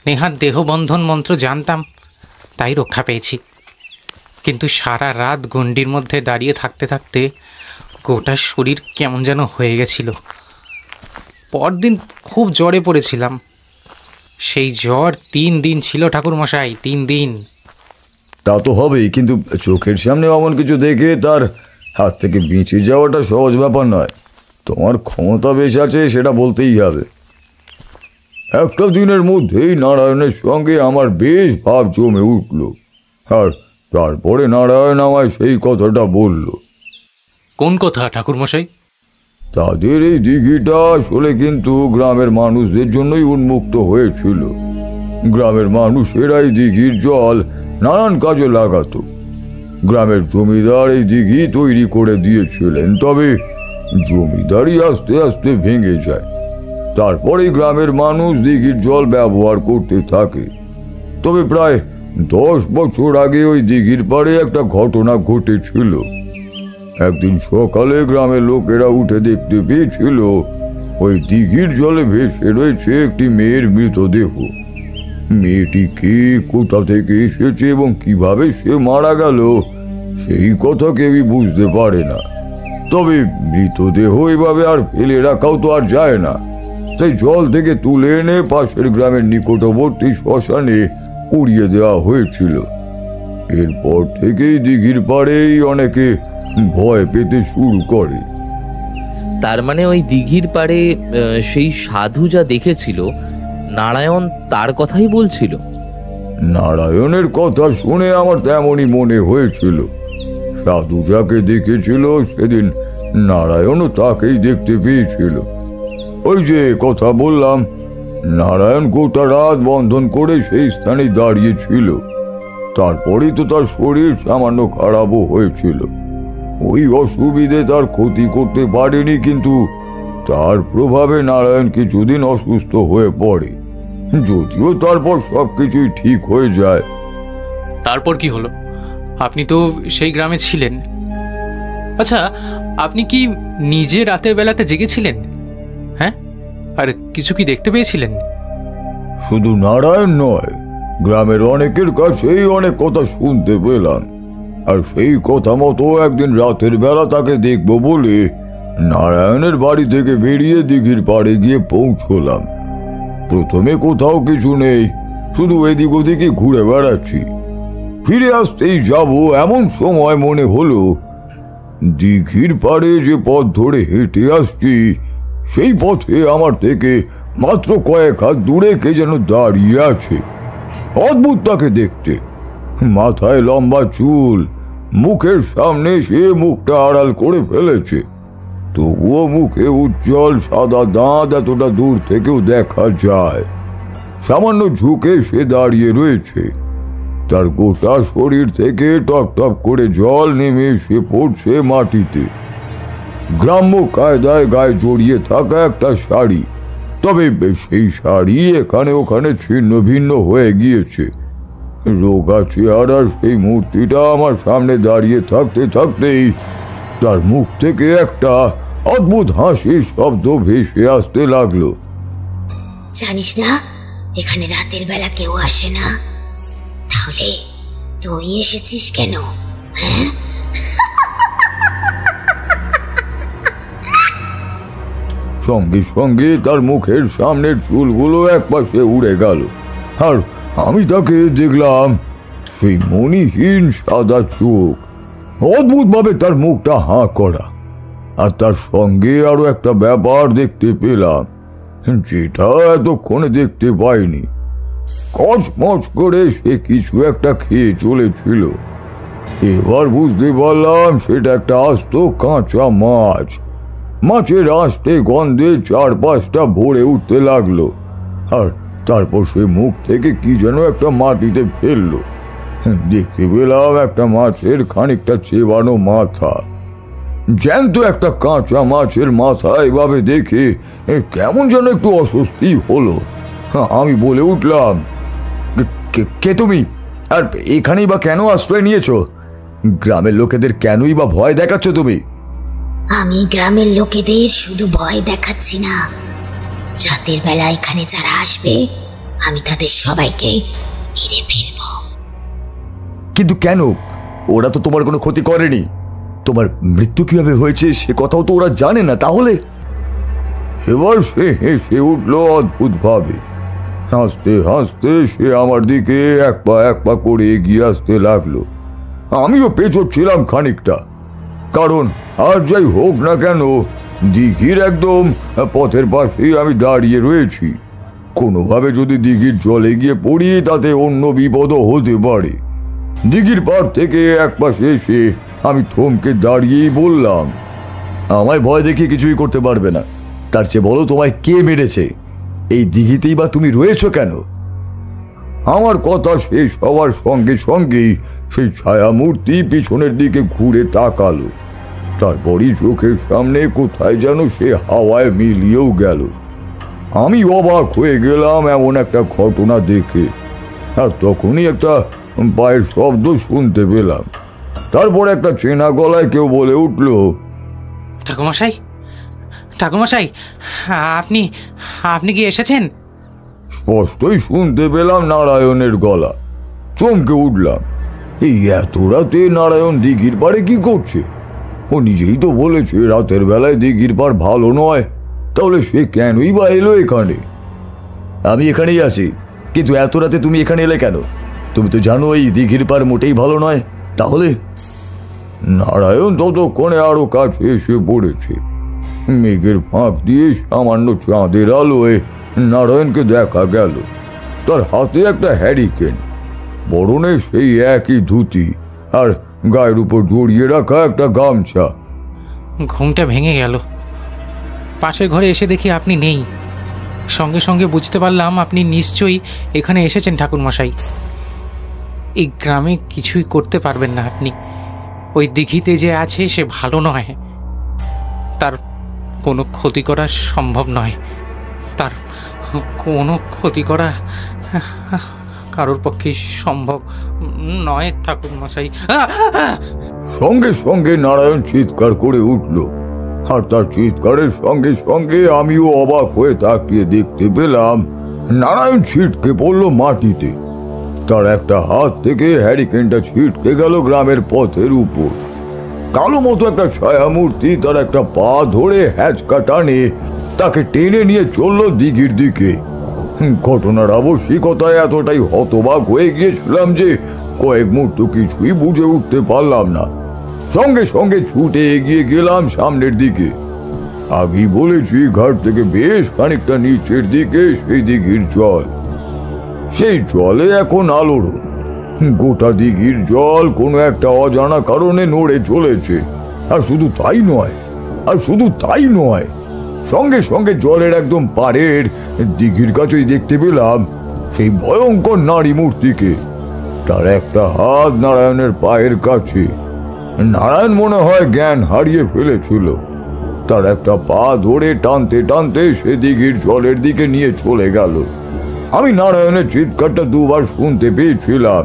নেহাত দেহবন্ধন মন্ত্র জানতাম, তাই রক্ষা পেয়েছি। কিন্তু সারা রাত গণ্ডির মধ্যে দাঁড়িয়ে থাকতে থাকতে গোটা শরীর কেমন যেন হয়ে গেছিল। পরদিন খুব জ্বরে পড়েছিলাম। সেই জ্বর 3 দিন ছিল ঠাকুরমশাই, 3 দিন। তা তো হবেই, কিন্তু চোখের সামনে এমন কিছু দেখে তার হাত থেকে বেঁচে যাওয়াটা সহজ ব্যাপার নয়। তোমার ক্ষমতা বেশ আছে, সেটা বলতেই হবে। একটা দিনের মধ্যেই নারায়ণের সঙ্গে আমার বেশ ভাব জমে উঠল। আর তারপরে নারায়ণ আমায় সেই কথাটা বলল। কোন কথা ঠাকুরমশাই? তাদের এই দিঘিটা আসলে কিন্তু গ্রামের মানুষদের জন্যই উন্মুক্ত হয়েছিল। গ্রামের মানুষেরা এই দিঘির জল নানান কাজে লাগাতো। গ্রামের জমিদার এই দিঘি তৈরি করে দিয়েছিলেন, তবে জমিদারি আস্তে আস্তে ভেঙে যায়। তারপরে গ্রামের মানুষ দিঘির জল ব্যবহার করতে থাকে। তবে প্রায় 10 বছর আগে ওই দিঘির পাড়ে একটা ঘটনা ঘটেছিল। একদিন সকালে গ্রামের লোকেরা উঠে দেখতে পেয়েছিল ওই দিঘির জলে ভেসে রয়েছে একটি মেয়ের মৃতদেহ। মেয়েটি কে, কোথা থেকে এসেছে এবং কিভাবে সে মারা গেল সেই কথা কেউই বুঝতে পারে না। তবে মৃতদেহ এভাবে আর ফেলে রাখাও তো আর যায় না, তাই জল থেকে তুলে এনে পাশের গ্রামের নিকটবর্তী শ্মশানে উড়িয়ে দেওয়া হয়েছিল। এরপর থেকেই দিঘির পাড়েই অনেকে ভয় পেতে শুরু করে। তার মানে ওই দিঘির পাড়ে সেই সাধু যা দেখেছিল নারায়ণ তার কথাই বলছিল। নারায়ণের কথা শুনে আমার তেমনই মনে হয়েছিল। সাধু যাকে দেখেছিল সেদিন নারায়ণও তাকেই দেখতে পেয়েছিল। ওই যে কথা বললাম, নারায়ণ গোটা রাত বন্ধন করে সেই স্থানে দাঁড়িয়েছিল। তারপরেই তো তার শরীর সামান্য খারাপও হয়েছিল। ওই অসুবিধে তার ক্ষতি করতে পারেনি, কিন্তু তার প্রভাবে নারায়ণ কিছুদিন অসুস্থ হয়ে পড়ে, যদিও তারপর সবকিছুই ঠিক হয়ে যায়। তারপর কি হলো? আপনি তো সেই গ্রামে ছিলেন। আচ্ছা, আপনি কি নিজে রাতের বেলাতে জেগেছিলেন? হ্যাঁ, আর কিছু কি দেখতে পেয়েছিলেন? শুধু নারায়ণ নয়, গ্রামের অনেকের কাছেই অনেক কথা শুনতে পেলাম। আর সেই কথা মতো একদিন রাতের বেলা তাকে দেখব বলে নারায়ণের বাড়ি থেকে বেরিয়ে দিঘির পাড়ে গিয়ে পৌঁছলাম। প্রথমে কোথাও কিছু নেই, শুধু এদিক ওদিকে ঘুরে বেড়াচ্ছি। ফিরে আসতেই যাব এমন সময় মনে হলো দিঘির পাড়ে যে পথ ধরে হেঁটে আসছি সেই পথে আমার থেকে মাত্র কয়েক হাত দূরে কে যেন দাঁড়িয়ে আছে। অদ্ভুত তাকে দেখতে, মাথায় লম্বা চুল, মুখের সামনে সে মুখটা আড়াল করে ফেলেছে, তবুও মুখে উজ্জ্বল সাদা দাঁত এতটা দূর থেকেও দেখা যায়। সামান্য ঝুঁকে সে দাঁড়িয়ে রয়েছে, তার গোটা শরীর থেকে টপ টপ করে জল নেমে এসে পড়ছে মাটিতে। গ্রাম্য কায়দায় গায়ে জড়িয়ে থাকা একটা শাড়ি, তবে সেই শাড়ি এখানে ওখানে ছিন্ন ভিন্ন হয়ে গিয়েছে। রোগা চেহারার সেই মূর্তিটা আমার সামনে দাঁড়িয়ে থাকতে থাকতেই তার মুখ থেকে একটা অদ্ভুত হাসির শব্দ ভেসে আসতে লাগলো। জানিস না এখানে রাতের বেলা কেউ আসে না, তাহলে তুই এসেছিস কেন? হ্যাঁ, সঙ্গে সঙ্গে তার মুখের সামনের চুলগুলো একপাশে উড়ে গেল, আর আমি তাকে দেখলাম সেই মণিহীন সাদা চোখ, অদ্ভুতভাবে তার মুখটা হাঁ করা। আর তার সঙ্গে আরো একটা ব্যাপার দেখতে পেলাম, যেটা এতক্ষণে দেখতে পাইনি। কচমচ করে সে কিছু একটা খেয়ে চলেছিল। এবার বুঝতে পারলাম সেটা একটা আস্ত কাঁচা মাছ। মাছের আস্তে গন্ধে চারপাশটা ভরে উঠতে লাগলো, আর তারপর সে মুখ থেকে কি যেন একটা মাটিতে ফেললো। দেখতে পেলাম একটা মাছের খানিকটা চেবানো মাথা। জ্যান্ত একটা কাঁচা মাছের মাথা এভাবে দেখে কেমন যেন একটু অস্বস্তি হলো। আমি বলে উঠলাম, কে তুমি, আর এখানেই বা কেন আশ্রয় নিয়েছো? গ্রামের লোকেদের কেনই বা ভয় দেখাচ্ছ তুমি? আমি গ্রামের লোকেদের শুধু ভয় দেখাচ্ছি না, রাতের বেলা এখানে যারা আসবে আমি তাদের সবাইকে মেরে ফেলব। কিন্তু কেন? ওরা তো তোমার কোনো ক্ষতি করেনি। তোমার মৃত্যু কিভাবে হয়েছে সে কথাও তো ওরা জানে না। তাহলে এবার সে হেসে উঠল অদ্ভুত ভাবে। হাসতে হাসতে সে আমার দিকে এক পা করে এগিয়ে আসতে লাগলো। আমিও পেছচ্ছিলাম খানিকটা, কারণ আর যাই হোক না কেন দিঘির একদম পথের পাশেই আমি দাঁড়িয়ে রয়েছি। কোনোভাবে যদি দিঘির জলে গিয়ে পড়ি তাতে অন্য বিপদও হতে পারে। দিঘির পাড় থেকে এক পাশে এসে আমি থমকে দাঁড়িয়েই বললাম, আমায় ভয় দেখিয়ে কিছুই করতে পারবে না। তার চেয়ে বলো তোমায় কে মেরেছে? এই দিঘিতেই বা তুমি রয়েছো কেন? আমার কথা শেষ হওয়ার সঙ্গে সঙ্গেই সেই ছায়া মূর্তি পিছনের দিকে ঘুরে তাকালো। তারপরই চোখের সামনে কোথায় যেন সে হাওয়ায় মিলিয়েও গেল। আমি অবাক হয়ে গেলাম এমন একটা ঘটনা দেখে। আর তখনই একটা পায়ের শব্দ শুনতে পেলাম। তারপর একটা চেনা গলায় কেউ বলে উঠল, ঠাকুরমশাই, ঠাকুরমশাই, আপনি আপনি কি এসেছেন? স্পষ্টই শুনতে পেলাম নারায়ণের গলা। চমকে উঠলাম। এই এত রাতে নারায়ণ দিঘির পাড়ে কি করছে? ও নিজেই তো বলেছে রাতের বেলায় দিঘির পাড় ভালো নয়, তাহলে সে কেনই বা এলো এখানে? আমি এখানেই আছি, কিন্তু এত রাতে তুমি এখানে এলে কেন? তুমি তো জানো এই দিঘির পাড় মোটেই ভালো নয়। তাহলে? নারায়ণ ততক্ষণে আরো কাছে এসে পড়েছে। মেঘের ফাঁক দিয়ে সামান্য চাঁদের আলোয় নারায়ণকে দেখা গেল। তার হাতে একটা হ্যারিকেন, পরনে সেই একই ধুতি আর গায়ের উপর জড়িয়ে রাখা একটা গামছা। ঘুমটা ভেঙে গেল। পাশের ঘরে এসে দেখি আপনি নেই। সঙ্গে সঙ্গে বুঝতে পারলাম আপনি নিশ্চয়ই এখানে এসেছেন ঠাকুরমশাই। এই গ্রামে কিছুই করতে পারবেন না আপনি। ওই দিঘিতে যে আছে সে ভালো নয়, তার কোনো ক্ষতি করা সম্ভব নয়। তার কোনো ক্ষতি করা কারোর পক্ষে সম্ভব নয় ঠাকুরমশাই। সঙ্গে সঙ্গে নারায়ণ চিৎকার করে উঠল, আর তার চিৎকারের সঙ্গে সঙ্গে আমিও অবাক হয়ে তাকিয়ে দেখতে পেলাম নারায়ণ ছিটকে পড়ল মাটিতে। তার একটা হাত থেকে হ্যারিকেনটা ছিটকে গেল গ্রামের পথের উপর। কালো মতো একটা ছায়া মূর্তি তার একটা পা ধরে হ্যাচকা টানে তাকে টেনে নিয়ে চলল দিঘির দিকে। ঘটনার আবশ্যিকতায় এতটাই হতবাক হয়ে গিয়েছিলাম যে কয়েক মুহূর্ত কিছুই বুঝে উঠতে পারলাম না। সঙ্গে সঙ্গে ছুটে এগিয়ে গেলাম সামনের দিকে। আগেই বলেছি ঘাট থেকে বেশ খানিকটা নিচের দিকে সেই দিঘির জল। সেই জলে এখন আলোড়ন। গোটা দিঘির জল কোনো একটা অজানা কারণে নড়ে চলেছে। আর শুধু তাই নয়, সঙ্গে সঙ্গে জলের একদম পাড়ের দিঘির কাছেই দেখতে পেলাম সেই ভয়ঙ্কর নারী মূর্তিকে। তার একটা হাত নারায়ণের পায়ের কাছে। নারায়ণ মনে হয় জ্ঞান হারিয়ে ফেলেছিল। তার একটা পা ধরে টানতে টানতে সে দিঘির জলের দিকে নিয়ে চলে গেল। আমি নারায়ণের চিৎকারটা দুবার শুনতে পেয়েছিলাম,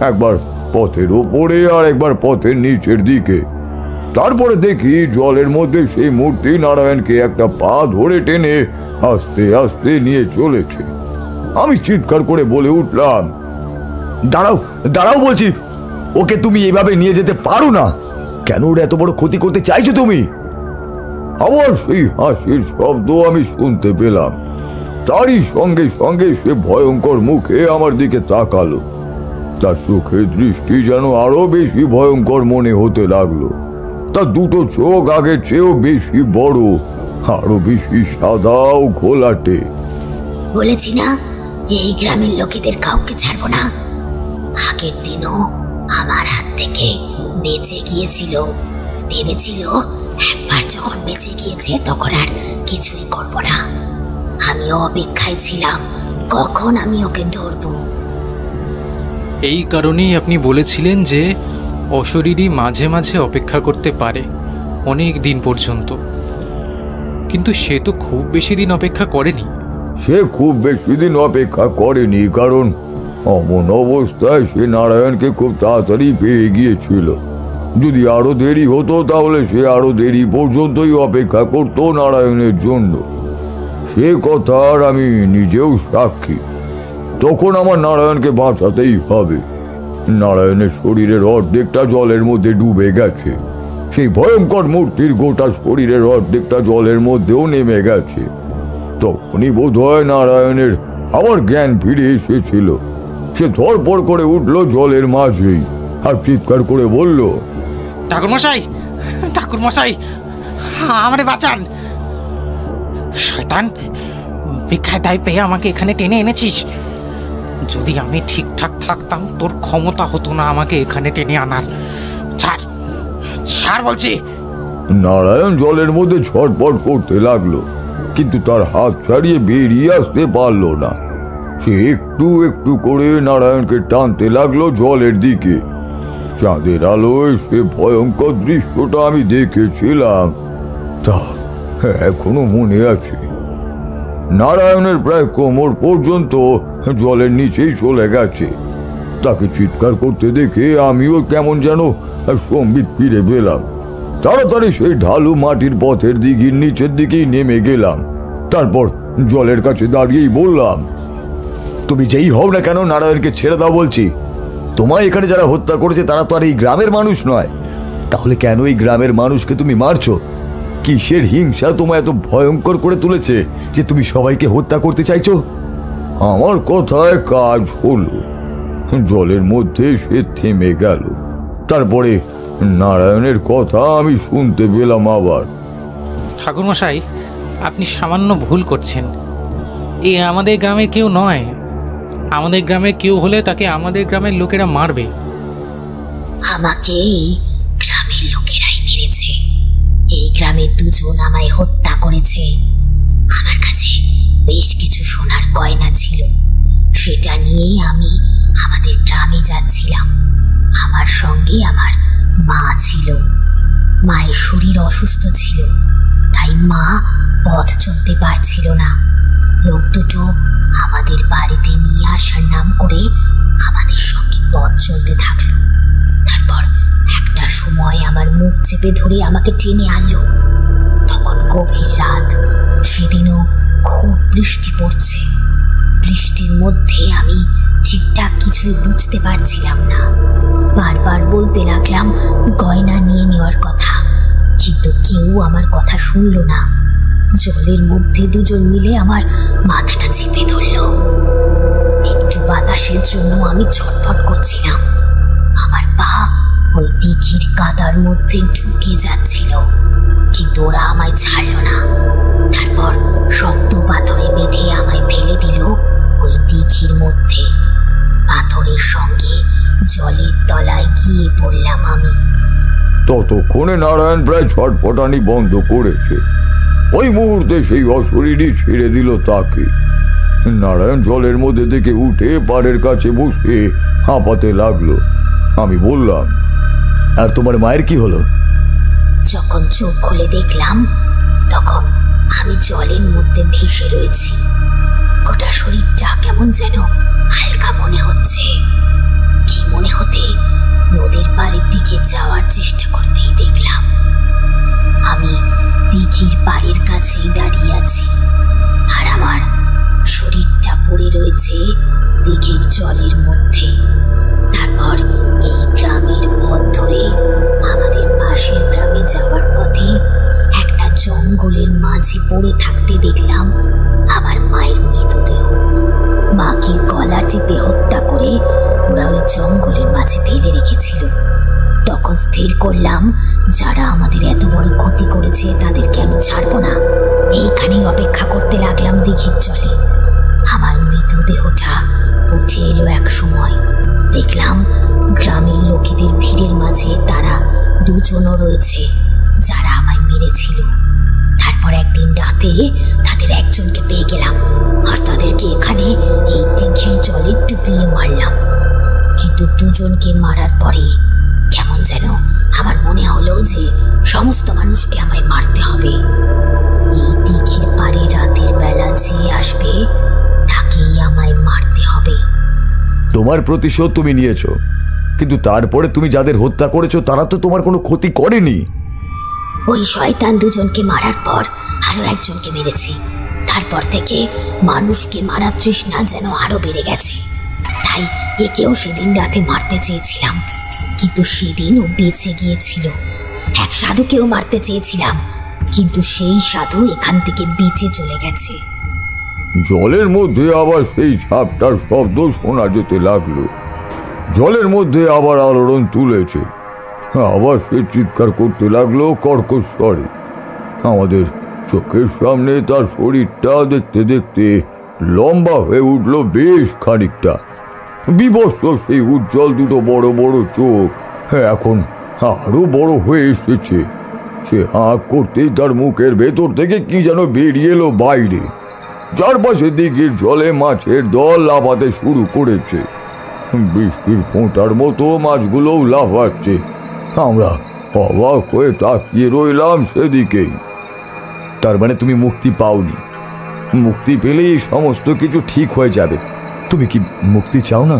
একবার পথের ওপরে আর একবার পথের নিচের দিকে। তারপরে দেখি জলের মধ্যে সেই মূর্তি নারায়ণকে একটা পা ধরে টেনে আস্তে আস্তে নিয়ে চলেছে। আমি চিৎকার করে বলে উঠলাম, দাঁড়াও, দাঁড়াও বলছি। ওকে তুমি এভাবে নিয়ে যেতে পারো না। কেন ওর এত বড় ক্ষতি করতে চাইছো তুমি? আবার সেই হাসির শব্দ আমি শুনতে পেলাম। তারই সঙ্গে সঙ্গে সে ভয়ঙ্কর মুখে আমার দিকে তাকালো। তার চোখের দৃষ্টি যেন আরো বেশি ভয়ঙ্কর মনে হতে লাগলো। তার দুটো চোখ আগের চেয়েও বেশি বড়, আরো বেশি সাদা ও ঘোলাটে। বলেছি না এই গ্রামের লোকেদের কাউকে ছাড়বো না। আগের দিনও আমার হাত থেকে বেঁচে গিয়েছিল। ভেবেছিল একবার যখন বেঁচে গিয়েছে তখন আর কিছুই করব না। আমিও অপেক্ষায় ছিলাম কখন আমি ওকে ধরবো। এই কারণেই আপনি বলেছিলেন যে অশরীরী মাঝে মাঝে অপেক্ষা করতে পারে অনেক দিন পর্যন্ত, কিন্তু সে তো খুব বেশি দিন অপেক্ষা করেনি। সে খুব বেশি দিন অপেক্ষা করেনি, কারণ অমন অবস্থায় সে নারায়ণকে খুব তাড়াতাড়ি পেয়ে গিয়েছিল। যদি আরো দেরি হতো তাহলে সে আরো দেরি পর্যন্তই অপেক্ষা করতো নারায়ণের জন্য। সে কথার আমি নিজেও সাক্ষী। তখন আমার নারায়ণকে বাঁচাতেই হবে। নারায়ণের শরীরের অর্ধেকটা জলের মধ্যে ডুবে গেছে। সেই ভয়ঙ্কর মূর্তির গোটা শরীরের অর্ধেকটা জলের মধ্যেও নেমে গেছে। তখনই বোধ হয় নারায়ণের আবার জ্ঞান ফিরে এসেছিল। সে ধরপড় করে উঠল জলের মাঝেই আর চিৎকার করে বলল, ঠাকুরমশাই, ঠাকুরমশাই, আমারে বাঁচান। শয়তান, ভিক্ষায় দায় পেয়ে আমাকে এখানে টেনে এনেছিস। যদি আমি ঠিকঠাক থাকতাম তোর ক্ষমতা হতো না আমাকে এখানে টেনে আনার। ছাড়, ছাড় বলছি। নারায়ণ জলের মধ্যে ছটপট করতে লাগলো, কিন্তু তার হাত ছাড়িয়ে বেরিয়ে আসতে পারল না। সে একটু একটু করে নারায়ণকে টানতে লাগলো জলের দিকে। চাঁদের আলোয় সে ভয়ঙ্কর দৃশ্যটা আমি দেখেছিলাম, তা এখনো মনে আছে। নারায়ণের প্রায় কোমর পর্যন্ত জলের নিচেই চলে গেছে। তাকে চিৎকার করতে দেখে আমিও কেমন যেন সম্বিত ফিরে পেলাম। তাড়াতাড়ি সেই ঢালু মাটির পথের দিঘির নিচের দিকেই নেমে গেলাম। তারপর জলের কাছে দাঁড়িয়েই বললাম, তুমি যেই হও না কেন, নারায়ণকে ছেড়ে দাও বলছি। তোমায় এখানে যারা হত্যা করেছে তারা তো আর এই গ্রামের মানুষ নয়। তাহলে কেন এই গ্রামের মানুষকে তুমি মারছো? কিসের হিংসা তোমায় এত ভয়ঙ্কর করে তুলেছে যে তুমি সবাইকে হত্যা করতে চাইছো? আমার কথায় কাজ হলো। জলের মধ্যে সে থেমে গেল। তারপরে নারায়ণের কথা আমি শুনতে পেলাম আবার। ঠাকুরমশাই, আপনি সামান্য ভুল করছেন। এ আমাদের গ্রামের কেউ নয়। আমাদের গ্রামের কেউ হলে তাকে আমাদের গ্রামের লোকেরা মারবে। আমাকে এই গ্রামের লোকেরাই মেরেছে। এই গ্রামের দুজন আমায় হত্যা করেছে। আমার কাছে বেশ কিছু সোনার গয়না ছিল, সেটা নিয়ে আমি আমাদের গ্রামে যাচ্ছিলাম। আমার সঙ্গে আমার মা ছিল। মায়ের শরীর অসুস্থ ছিল, তাই মা পথ চলতে পারছিল না। লোক দুটো আমাদের বাড়িতে নিয়ে আসার নাম করে আমাদের সঙ্গে পথ চলতে থাকলো। তারপর একটা সময় আমার মুখ চেপে ধরে আমাকে টেনে আনলো। তখন গভীর রাত, সেদিনও খুব বৃষ্টি পড়ছে। বৃষ্টির মধ্যে আমি ঠিকঠাক কিছুই বুঝতে পারছিলাম না। বারবার বলতে লাগলাম গয়না নিয়ে নেওয়ার কথা, কিন্তু কেউ আমার কথা শুনল না। জলের মধ্যে দুজন মিলে আমার মাথাটা চেপে ধরল। একটু বাতাসের জন্য আমি ছটফট করছিলাম। আমার পা ওই দিঘির কাদার মধ্যে ঢুকে যাচ্ছিল, কিন্তু ওরা আমায় ছাড়ল না। তারপর শক্ত পাথরে বেঁধে আমায় ফেলে দিল ওই দিঘির মধ্যে। পাথরের সঙ্গে জলের তলায় গিয়ে পড়লাম আমি। ততক্ষণে নারায়ণ প্রায় ছটফটানি বন্ধ করেছে। ওই মুহূর্তে সেই অশরীরই ছেড়ে দিল তাকে। নারায়ণ জলের মধ্যে থেকে উঠে পাড়ের কাছে বসে হাঁপাতে লাগলো। আমি বললাম, আর তোমার মায়ের কি হলো? যখন চোখ খুলে দেখলাম, তখন আমি জলের মধ্যে ভেসে রয়েছি। গোটা শরীরটা কেমন যেন হালকা মনে হচ্ছে। কি মনে হতে নদীর পাড়ের দিকে যাওয়ার চেষ্টা করতেই দেখলাম আমি দিঘির পাড়ের কাছেই দাঁড়িয়ে আছি, আর আমার শরীরটা পড়ে রয়েছে দিঘির জলের মধ্যে। তারপর এই গ্রামের পথ ধরে আমাদের পাশের গ্রামে যাওয়ার পথে একটা জঙ্গলের মাঝে পড়ে থাকতে দেখলাম আমার মায়ের মৃতদেহ। মাকে গলা টিপে হত্যা করে ওরা ওই জঙ্গলের মাঝে ফেলে রেখেছিল। তখন স্থির করলাম, যারা আমাদের এত বড় ক্ষতি করেছে তাদেরকে আমি ছাড়বো না। এইখানেই অপেক্ষা করতে লাগলাম দিঘির জলে। আমার মৃতদেহটা উঠে এলো এক সময়। দেখলাম গ্রামের লোকেদের ভিড়ের মাঝে তারা দুজনও রয়েছে যারা আমায় মেরেছিল। তারপর একদিন রাতে তাদের একজনকে পেয়ে গেলাম, আর তাদেরকে এখানে এই দিঘির জলে ডুবিয়ে মারলাম। কিন্তু দুজনকে মারার পরে কেমন যেন আমার মনে হলো যে সমস্ত মানুষকে আমায় মারতে হবে। এই দিঘির পাড়ে রাতের বেলা যে আসবে তাকেই আমায় মারতে হবে। তোমার প্রতিশোধ তুমি নিয়েছো, কিন্তু তারপরে তুমি যাদের হত্যা করেছো তারা তো তোমার কোনো ক্ষতি করেনি। ওই শয়তান দুজনকে মারার পর আরো একজনকে মেরেছি। তারপর থেকে মানুষকে মারার তৃষ্ণা যেন আরো বেড়ে গেছে। তাই একেও সেদিন রাতে মারতে চেয়েছিলাম, কিন্তু সেদিন ও বেঁচে গিয়েছিল। এক সাধুকেও মারতে চেয়েছিলাম, কিন্তু সেই সাধু এখান থেকে বেঁচে চলে গেছে। জলের মধ্যে আবার সেই ঝাপটার শব্দ শোনা যেতে লাগলো। জলের মধ্যে আবার আলোড়ন তুলেছে। আবার সে চিৎকার করতে লাগলো কর্কশ স্বরে। আমাদের চোখের সামনে তার শরীরটা দেখতে দেখতে লম্বা হয়ে উঠল বেশ খানিকটা। বিবস্ত্র সেই উজ্জ্বল দুটো বড় বড় চোখ এখন আরো বড় হয়ে এসেছে। সে হাঁক করতেই তার মুখের ভেতর থেকে কি যেন বেরিয়ে এলো বাইরে। চারপাশে দিঘির জলে মাছের দল লাফাতে শুরু করেছে। বৃষ্টির ফোঁটার মতো মাছগুলোও লাফাচ্ছে। আমরা অবাক হয়ে তাকিয়ে রইলাম সেদিকেই। তার মানে তুমি মুক্তি পাওনি। মুক্তি পেলেই সমস্ত কিছু ঠিক হয়ে যাবে। তুমি কি মুক্তি চাও না?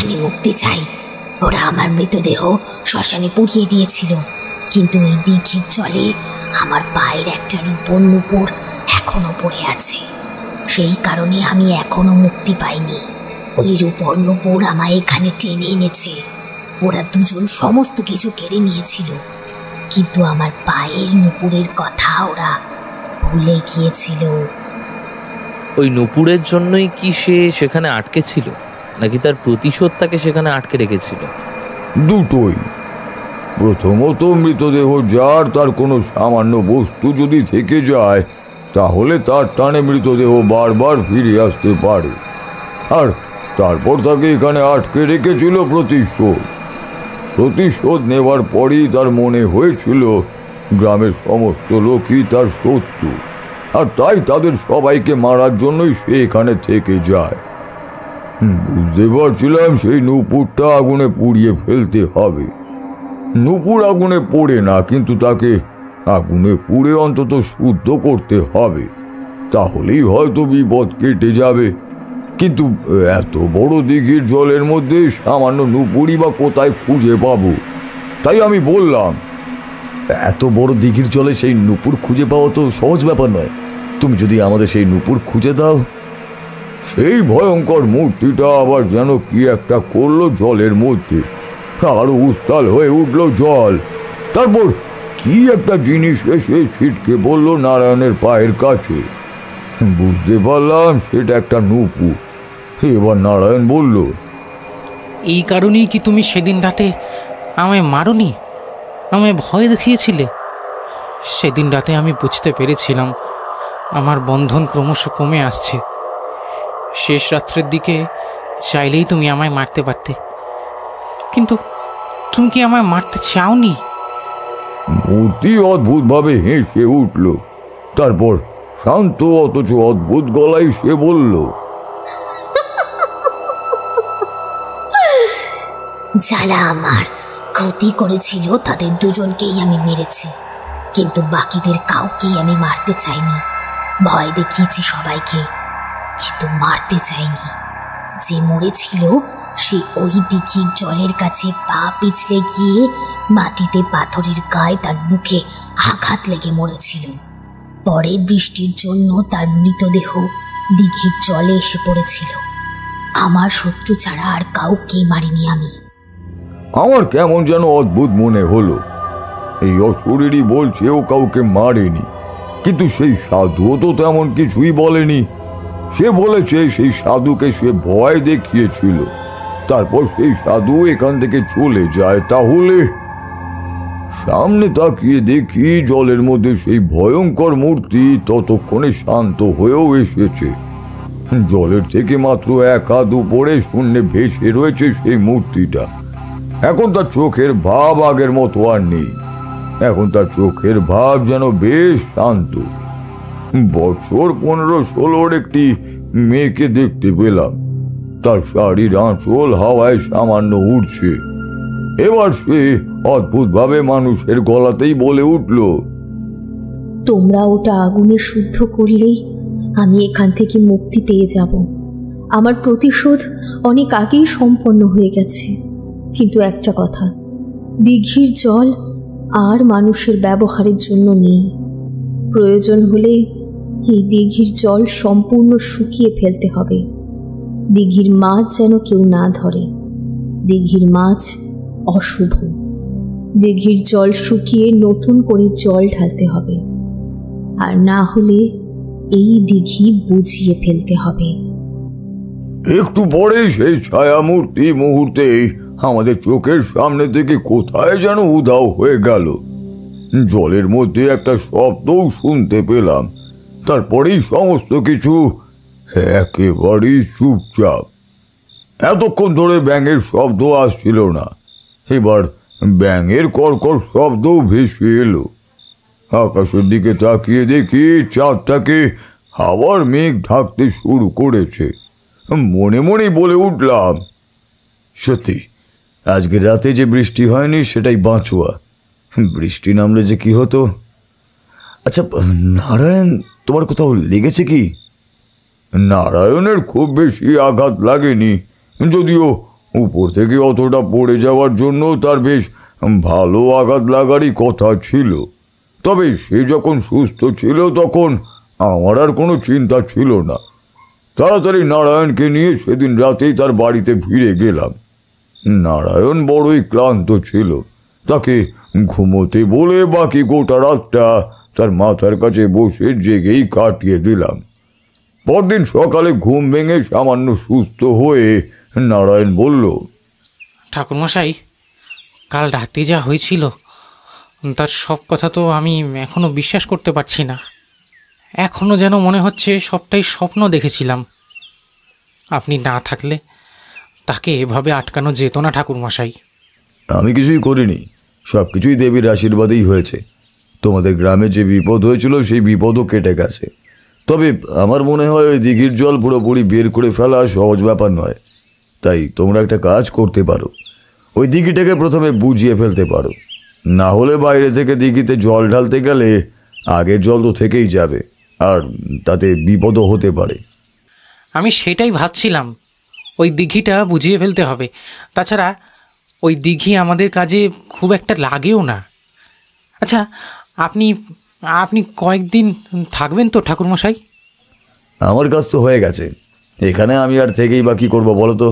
আমি মুক্তি চাই। ওরা আমার মৃতদেহ শ্মশানে পুড়িয়ে দিয়েছিল, কিন্তু এই দিঘির জলে আমার পায়ের একটা রূপোর নুপুর এখনো পড়ে আছে। সেই কারণে আমি এখনো মুক্তি পাইনি। ওই রূপোর নুপুর আমায় এখানে টেনে এনেছে। ওরা দুজন সমস্ত কিছু কেড়ে নিয়েছিল, কিন্তু আমার পায়ের নুপুরের কথা ওরা ভুলে গিয়েছিল। ওই নুপুরের জন্যই কি সে সেখানে আটকে ছিল, নাকি তার প্রতিশোধ তাকে সেখানে আটকে রেখেছিল? দুটোই। প্রথমত, মৃতদেহ যার, তার কোনো সামান্য বস্তু যদি থেকে যায় তাহলে তার টানে মৃতদেহ বারবার ফিরে আসতে পারে। আর তারপর তাকে এখানে আটকে রেখেছিল প্রতিশোধ নেওয়ার পরই তার মনে হয়েছিল গ্রামের সমস্ত লোকই তার শত্রু, আর তাই তাদের সবাইকে মারার জন্যই সে এখানে থেকে যায়। বুঝতে পারছিলাম সেই নুপুরটা আগুনে পুড়িয়ে ফেলতে হবে। নুপুর আগুনে পোড়ে না, কিন্তু তাকে আগুনে পুড়ে অন্তত শুদ্ধ করতে হবে, তাহলেই হয়তো বিপদ কেটে যাবে। কিন্তু এত বড় দিঘির জলের মধ্যে সামান্য নুপুরই বা কোথায় খুঁজে পাবো? তাই আমি বললাম, এত বড় দিঘির জলে সেই নুপুর খুঁজে পাওয়া তো সহজ ব্যাপার নয়। তুমি যদি আমাদের সেই নুপুর খুঁজে দাও। সেই ভয়ঙ্কর মূর্তিটা আবার যেন কি একটা করলো জলের মধ্যে, আরো উত্তাল হয়ে উঠল জল। তারপর কি একটা জিনিস এসে ছিটকে পড়ল নারায়ণের পায়ের কাছে। বুঝতে পারলাম সেটা একটা নুপুর। এবার নারায়ণ বলল, এই কারণেই কি তুমি সেদিন রাতে আমায় মারোনি, আমায় ভয় দেখিয়েছিলে? সেদিন রাতে আমি বুঝতে পেরেছিলাম আমার বন্ধন ক্রমশ কমে আসছে। শেষ রাত্রের দিকে চাইলেই তুমি আমায় মারতে পারতে, কিন্তু তুমি কি আমায় মারতে চাওনি? মূর্তি অদ্ভুতভাবে হেসে উঠল। তারপর শান্ত অথচ অদ্ভুত গলায় সে বলল, যারা আমার ক্ষতি করেছিল তাদের দুজনকেই আমি মেরেছি, কিন্তু বাকিদের কাউকেই আমি মারতে চাইনি। ভয় দেখিয়েছি সবাইকে, কিন্তু মারতে চাইনি। যে মরেছিল সে ওই দিঘির জলের কাছে পা পিছলে গিয়ে মাটিতে পাথরের গায়ে তার বুকে আঘাত লেগে মরেছিল। পরে বৃষ্টির জন্য তার মৃতদেহ দিঘির জলে এসে পড়েছিল। আমার শত্রু ছাড়া আর কাউকে মারিনি আমি। আমার কেমন যেন অদ্ভুত মনে হলো। এই অশরীরই বলছে ও কাউকে মারেনি, কিন্তু সেই সাধুও তো তেমন কিছুই বলেনি। সে বলেছে সেই সাধুকে সে ভয় দেখিয়েছিল, তারপর সেই সাধু এখান থেকে চলে যায়। তাহলে সামনে তাকিয়ে দেখি জলের মধ্যে সেই ভয়ঙ্কর মূর্তি ততক্ষণে শান্ত হয়েও এসেছে। জলের থেকে মাত্র এক হাত উপরে শূন্যে ভেসে রয়েছে সেই মূর্তিটা। এখন তার চোখের ভাব আগের মতো আর নেই। এখন তার চোখের ভাব যেন বেশ শান্ত। বছর 15-16 একটি মেয়েকে দেখতে পেলাম। তার শাড়ির আঁচল হাওয়ায় সামান্য উঠছে। এবার সে অদ্ভুতভাবে মানুষের গলাতেই বলে উঠল, তোমরা ওটা আগুনে শুদ্ধ করলেই আমি এখান থেকে মুক্তি পেয়ে যাব। আমার প্রতিশোধ অনেক আগেই সম্পন্ন হয়ে গেছে, কিন্তু একটা কথা, দিঘির জল আর মানুষের ব্যবহারের জন্য নেই। প্রয়োজন হলে এই দিঘির জল সম্পূর্ণ শুকিয়ে ফেলতে হবে। দিঘির মাছ যেন কেউ না ধরে। দিঘির মাছ অশুভ। দিঘির জল শুকিয়ে নতুন করে জল ঢালতে হবে, আর না হলে এই দিঘি বুঝিয়ে ফেলতে হবে। একটু পরেই সেই ছায়ামূর্তি মুহূর্তেই আমাদের চোখের সামনে থেকে কোথায় যেন উধাও হয়ে গেল। জলের মধ্যে একটা শব্দও শুনতে পেলাম। তারপরেই সমস্ত কিছু একেবারেই চুপচাপ। এতক্ষণ ধরে ব্যাঙের শব্দ আসছিল না, এবার ব্যাঙের কর্কর শব্দও ভেসে এলো। আকাশের দিকে তাকিয়ে দেখি চাঁদটাকে হাওয়ার মেঘ ঢাকতে শুরু করেছে। মনে মনেই বলে উঠলাম, সত্যি আজকে রাতে যে বৃষ্টি হয়নি সেটাই বাঁচুয়া। বৃষ্টি নামলে যে কি হতো। আচ্ছা নারায়ণ, তোমার কোথাও লেগেছে কি? নারায়ণের খুব বেশি আঘাত লাগেনি, যদিও উপর থেকে অতটা পড়ে যাওয়ার জন্য তার বেশ ভালো আঘাত লাগারই কথা ছিল। তবে সে যখন সুস্থ ছিল তখন আমার আর কোনো চিন্তা ছিল না। তাড়াতাড়ি নারায়ণকে নিয়ে সেদিন রাতেই তার বাড়িতে ফিরে গেলাম। নারায়ণ বড়ই ক্লান্ত ছিল। তাকে ঘুমোতে বলে বাকি গোটা রাতটা তার মাথার কাছে বসে জেগেই কাটিয়ে দিলাম। পরদিন সকালে ঘুম ভেঙে সামান্য সুস্থ হয়ে নারায়ণ বলল, ঠাকুরমশাই, কাল রাতে যা হয়েছিল তার সব কথা তো আমি এখনো বিশ্বাস করতে পারছি না। এখনো যেন মনে হচ্ছে সবটাই স্বপ্ন দেখেছিলাম। আপনি না থাকলে তাকে এভাবে আটকানো যেত না ঠাকুরমশাই। আমি কিছুই করিনি, সব কিছুই দেবীর আশীর্বাদেই হয়েছে। তোমাদের গ্রামে যে বিপদ হয়েছিল সেই বিপদও কেটে গেছে। তবে আমার মনে হয় ওই দিঘির জল পুরোপুরি বের করে ফেলা সহজ ব্যাপার নয়। তাই তোমরা একটা কাজ করতে পারো, ওই দিঘিটাকে প্রথমে বুঝিয়ে ফেলতে পারো। না হলে বাইরে থেকে দিঘিতে জল ঢালতে গেলে আগের জল তো থেকেই যাবে, আর তাতে বিপদও হতে পারে। আমি সেটাই ভাবছিলাম, ওই দিঘিটা বুঝিয়ে ফেলতে হবে। তাছাড়া ওই দিঘি আমাদের কাজে খুব একটা লাগেও না। আচ্ছা, আপনি আপনি কয়েকদিন থাকবেন তো ঠাকুরমশাই? আমার কাজ তো হয়ে গেছে, এখানে আমি আর থেকেই বা কী করবো বলো তো?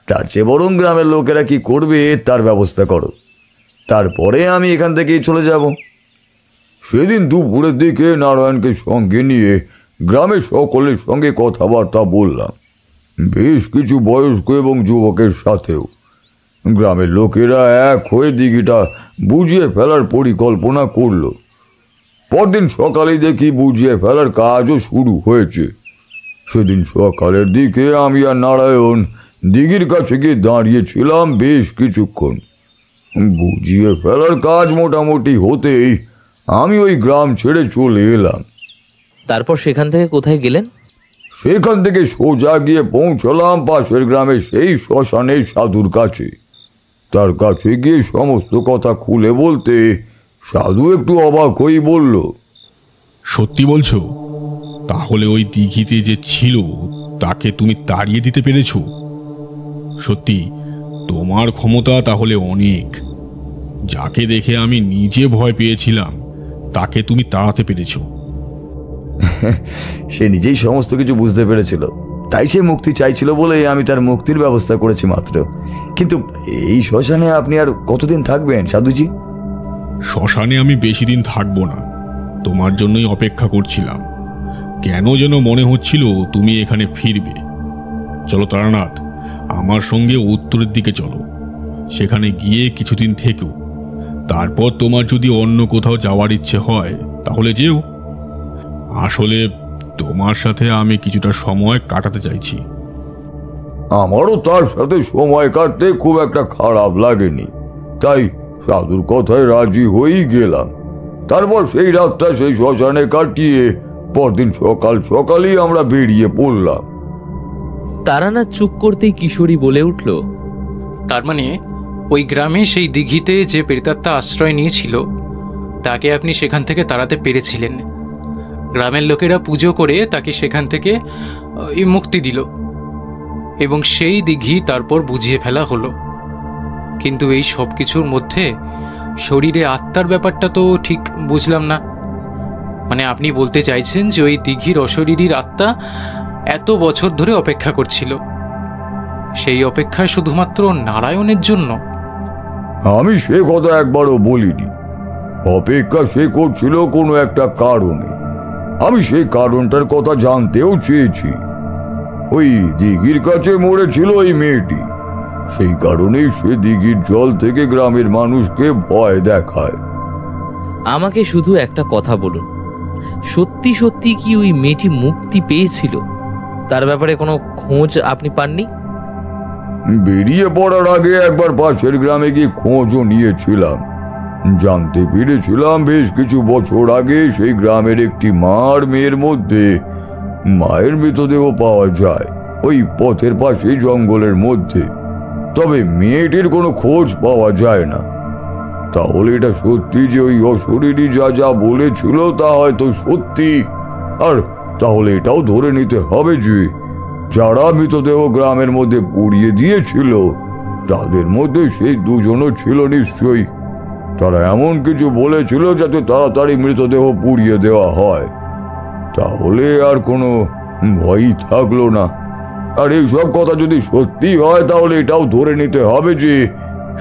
তার চেয়ে বরং গ্রামের লোকেরা কি করবে তার ব্যবস্থা করো, তারপরে আমি এখান থেকেই চলে যাব। সেদিন দুপুরের দিকে নারায়ণকে সঙ্গে নিয়ে গ্রামের সকলের সঙ্গে কথাবার্তা বললাম, বেশ কিছু বয়স্ক এবং যুবকের সাথেও। গ্রামের লোকেরা এক হয়ে দিঘিটা বুঝিয়ে ফেলার পরিকল্পনা করলো। পরদিন সকালে দেখি বুঝিয়ে ফেলার কাজও শুরু হয়েছে। সেদিন সকালের দিকে আমি আর নারায়ণ দিঘির কাছে গিয়ে দাঁড়িয়েছিলাম বেশ কিছুক্ষণ। বুঝিয়ে ফেলার কাজ মোটামুটি হতেই আমি ওই গ্রাম ছেড়ে চলে এলাম। তারপর সেখান থেকে কোথায় গেলেন? সেখান থেকে সোজা গিয়ে পৌঁছলাম পাশের গ্রামে সেই শ্মশানের সাধুর কাছে। তার কাছে গিয়ে সমস্ত কথা খুলে বলতে সাধু একটু অবাক হয়েই বলল, সত্যি বলছো? তাহলে ওই দিঘিতে যে ছিল তাকে তুমি তাড়িয়ে দিতে পেরেছো? সত্যি তোমার ক্ষমতা তাহলে অনেক। যাকে দেখে আমি নিজে ভয় পেয়েছিলাম তাকে তুমি তাড়াতে পেরেছো। সে নিজেই সমস্ত কিছু বুঝতে পেরেছিল, তাই সে মুক্তি চাইছিল বলে আমি তার মুক্তির ব্যবস্থা করেছি মাত্র। কিন্তু এই শ্মশানে আপনি আর কতদিন থাকবেন সাধুজি? শ্মশানে আমি বেশি দিন থাকবো না, তোমার জন্যই অপেক্ষা করছিলাম। কেন যেন মনে হচ্ছিল তুমি এখানে ফিরবে। চলো তারানাথ, আমার সঙ্গে উত্তরের দিকে চলো। সেখানে গিয়ে কিছুদিন থেকো, তারপর তোমার যদি অন্য কোথাও যাওয়ার ইচ্ছে হয় তাহলে যেও। আসলে তোমার সাথে আমি কিছুটা সময় কাটাতে চাইছি। আমারও তার সাথে সময় কাটতে খুব একটা খারাপ লাগেনি, তাই সাধুর কথায় রাজি হয়েই গেলাম। তারপর সেই রাতটা সেই শ্মশানে কাটিয়ে পরদিন সকাল সকালই আমরা বেরিয়ে পড়লাম। তারানাথ চুপ করতেই কিশোরী বলে উঠল, তার মানে ওই গ্রামে সেই দিঘিতে যে প্রেতাত্মা আশ্রয় নিয়েছিল তাকে আপনি সেখান থেকে তাড়াতে পেরেছিলেন। গ্রামের লোকেরা পুজো করে তাকে সেখান থেকে মুক্তি দিল এবং সেই দিঘি তারপর বুঝিয়ে ফেলা হলো। কিন্তু এই সব কিছুর মধ্যে শরীরে আত্মার ব্যাপারটা তো ঠিক বুঝলাম না। মানে আপনি বলতে চাইছেন যে ওই দিঘির অশরীরীর আত্মা এত বছর ধরে অপেক্ষা করছিল, সেই অপেক্ষায় শুধুমাত্র নারায়ণের জন্য? আমি সে কথা একবারও বলিনি। অপেক্ষা সে করছিল কোনো একটা কারণে। আমি সেই কারণটার কথা জানতেও চেয়েছি। ওই দিঘির কাছে মরেছিল ওই মেয়েটি, সেই কারণেই সে দিঘির জল থেকে গ্রামের মানুষকে ভয় দেখায়। আমাকে শুধু একটা কথা বলুন, সত্যি সত্যি কি ওই মেয়েটি মুক্তি পেয়েছিল? তার ব্যাপারে কোনো খোঁজ আপনি পাননি? বেরিয়ে পড়ার আগে একবার পাশের গ্রামে গিয়ে খোঁজও নিয়েছিলাম। জানতে পেরেছিলাম বেশ কিছু বছর আগে সেই গ্রামের একটি মার মেয়ের মধ্যে মায়ের মৃতদেহ পাওয়া যায় ওই পথের পাশে জঙ্গলের মধ্যে। তবে মেয়েটির কোনো খোঁজ পাওয়া যায় না। তাহলে এটা সত্যি যে ওই অশরীরী যা যা বলেছিল তা হয়তো সত্যি। আর তাহলে এটাও ধরে নিতে হবে যে যারা মৃতদেহ গ্রামের মধ্যে পুড়িয়ে দিয়েছিল তাদের মধ্যে সেই দুজনও ছিল নিশ্চয়ই। তারা এমন কিছু বলেছিল যাতে তাড়াতাড়ি মৃতদেহ পুড়িয়ে দেওয়া হয়। তাহলে আর কোনো ভয়ই থাকলো না। আর এইসব কথা যদি সত্যি হয় তাহলে এটাও ধরে নিতে হবে যে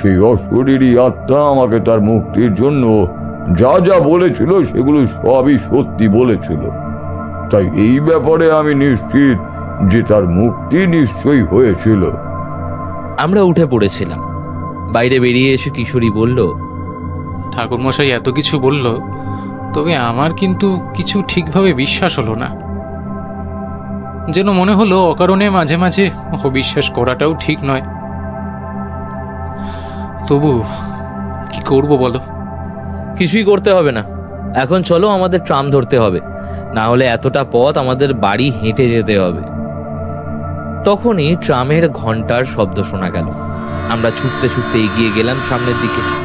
সেই অশরীরী আত্মা আমাকে তার মুক্তির জন্য যা যা বলেছিল সেগুলো সবই সত্যি বলেছিল। তাই এই ব্যাপারে আমি নিশ্চিত যে তার মুক্তি নিশ্চয়ই হয়েছিল। আমরা উঠে পড়েছিলাম। বাইরে বেরিয়ে এসে কিশোরী বলল, ঠাকুরমশাই এত কিছু বলল, তবে আমার কিন্তু কিছু ঠিকভাবে বিশ্বাস হলো না। যেন মনে হলো অকারণে মাঝে মাঝে অবিশ্বাস করাটাও ঠিক নয়। তবু কি করব বলো? কিছুই করতে হবে না, এখন চলো, আমাদের ট্রাম ধরতে হবে, না হলে এতটা পথ আমাদের বাড়ি হেঁটে যেতে হবে। তখনই ট্রামের ঘন্টার শব্দ শোনা গেল। আমরা ছুটতে ছুটতে এগিয়ে গেলাম সামনের দিকে।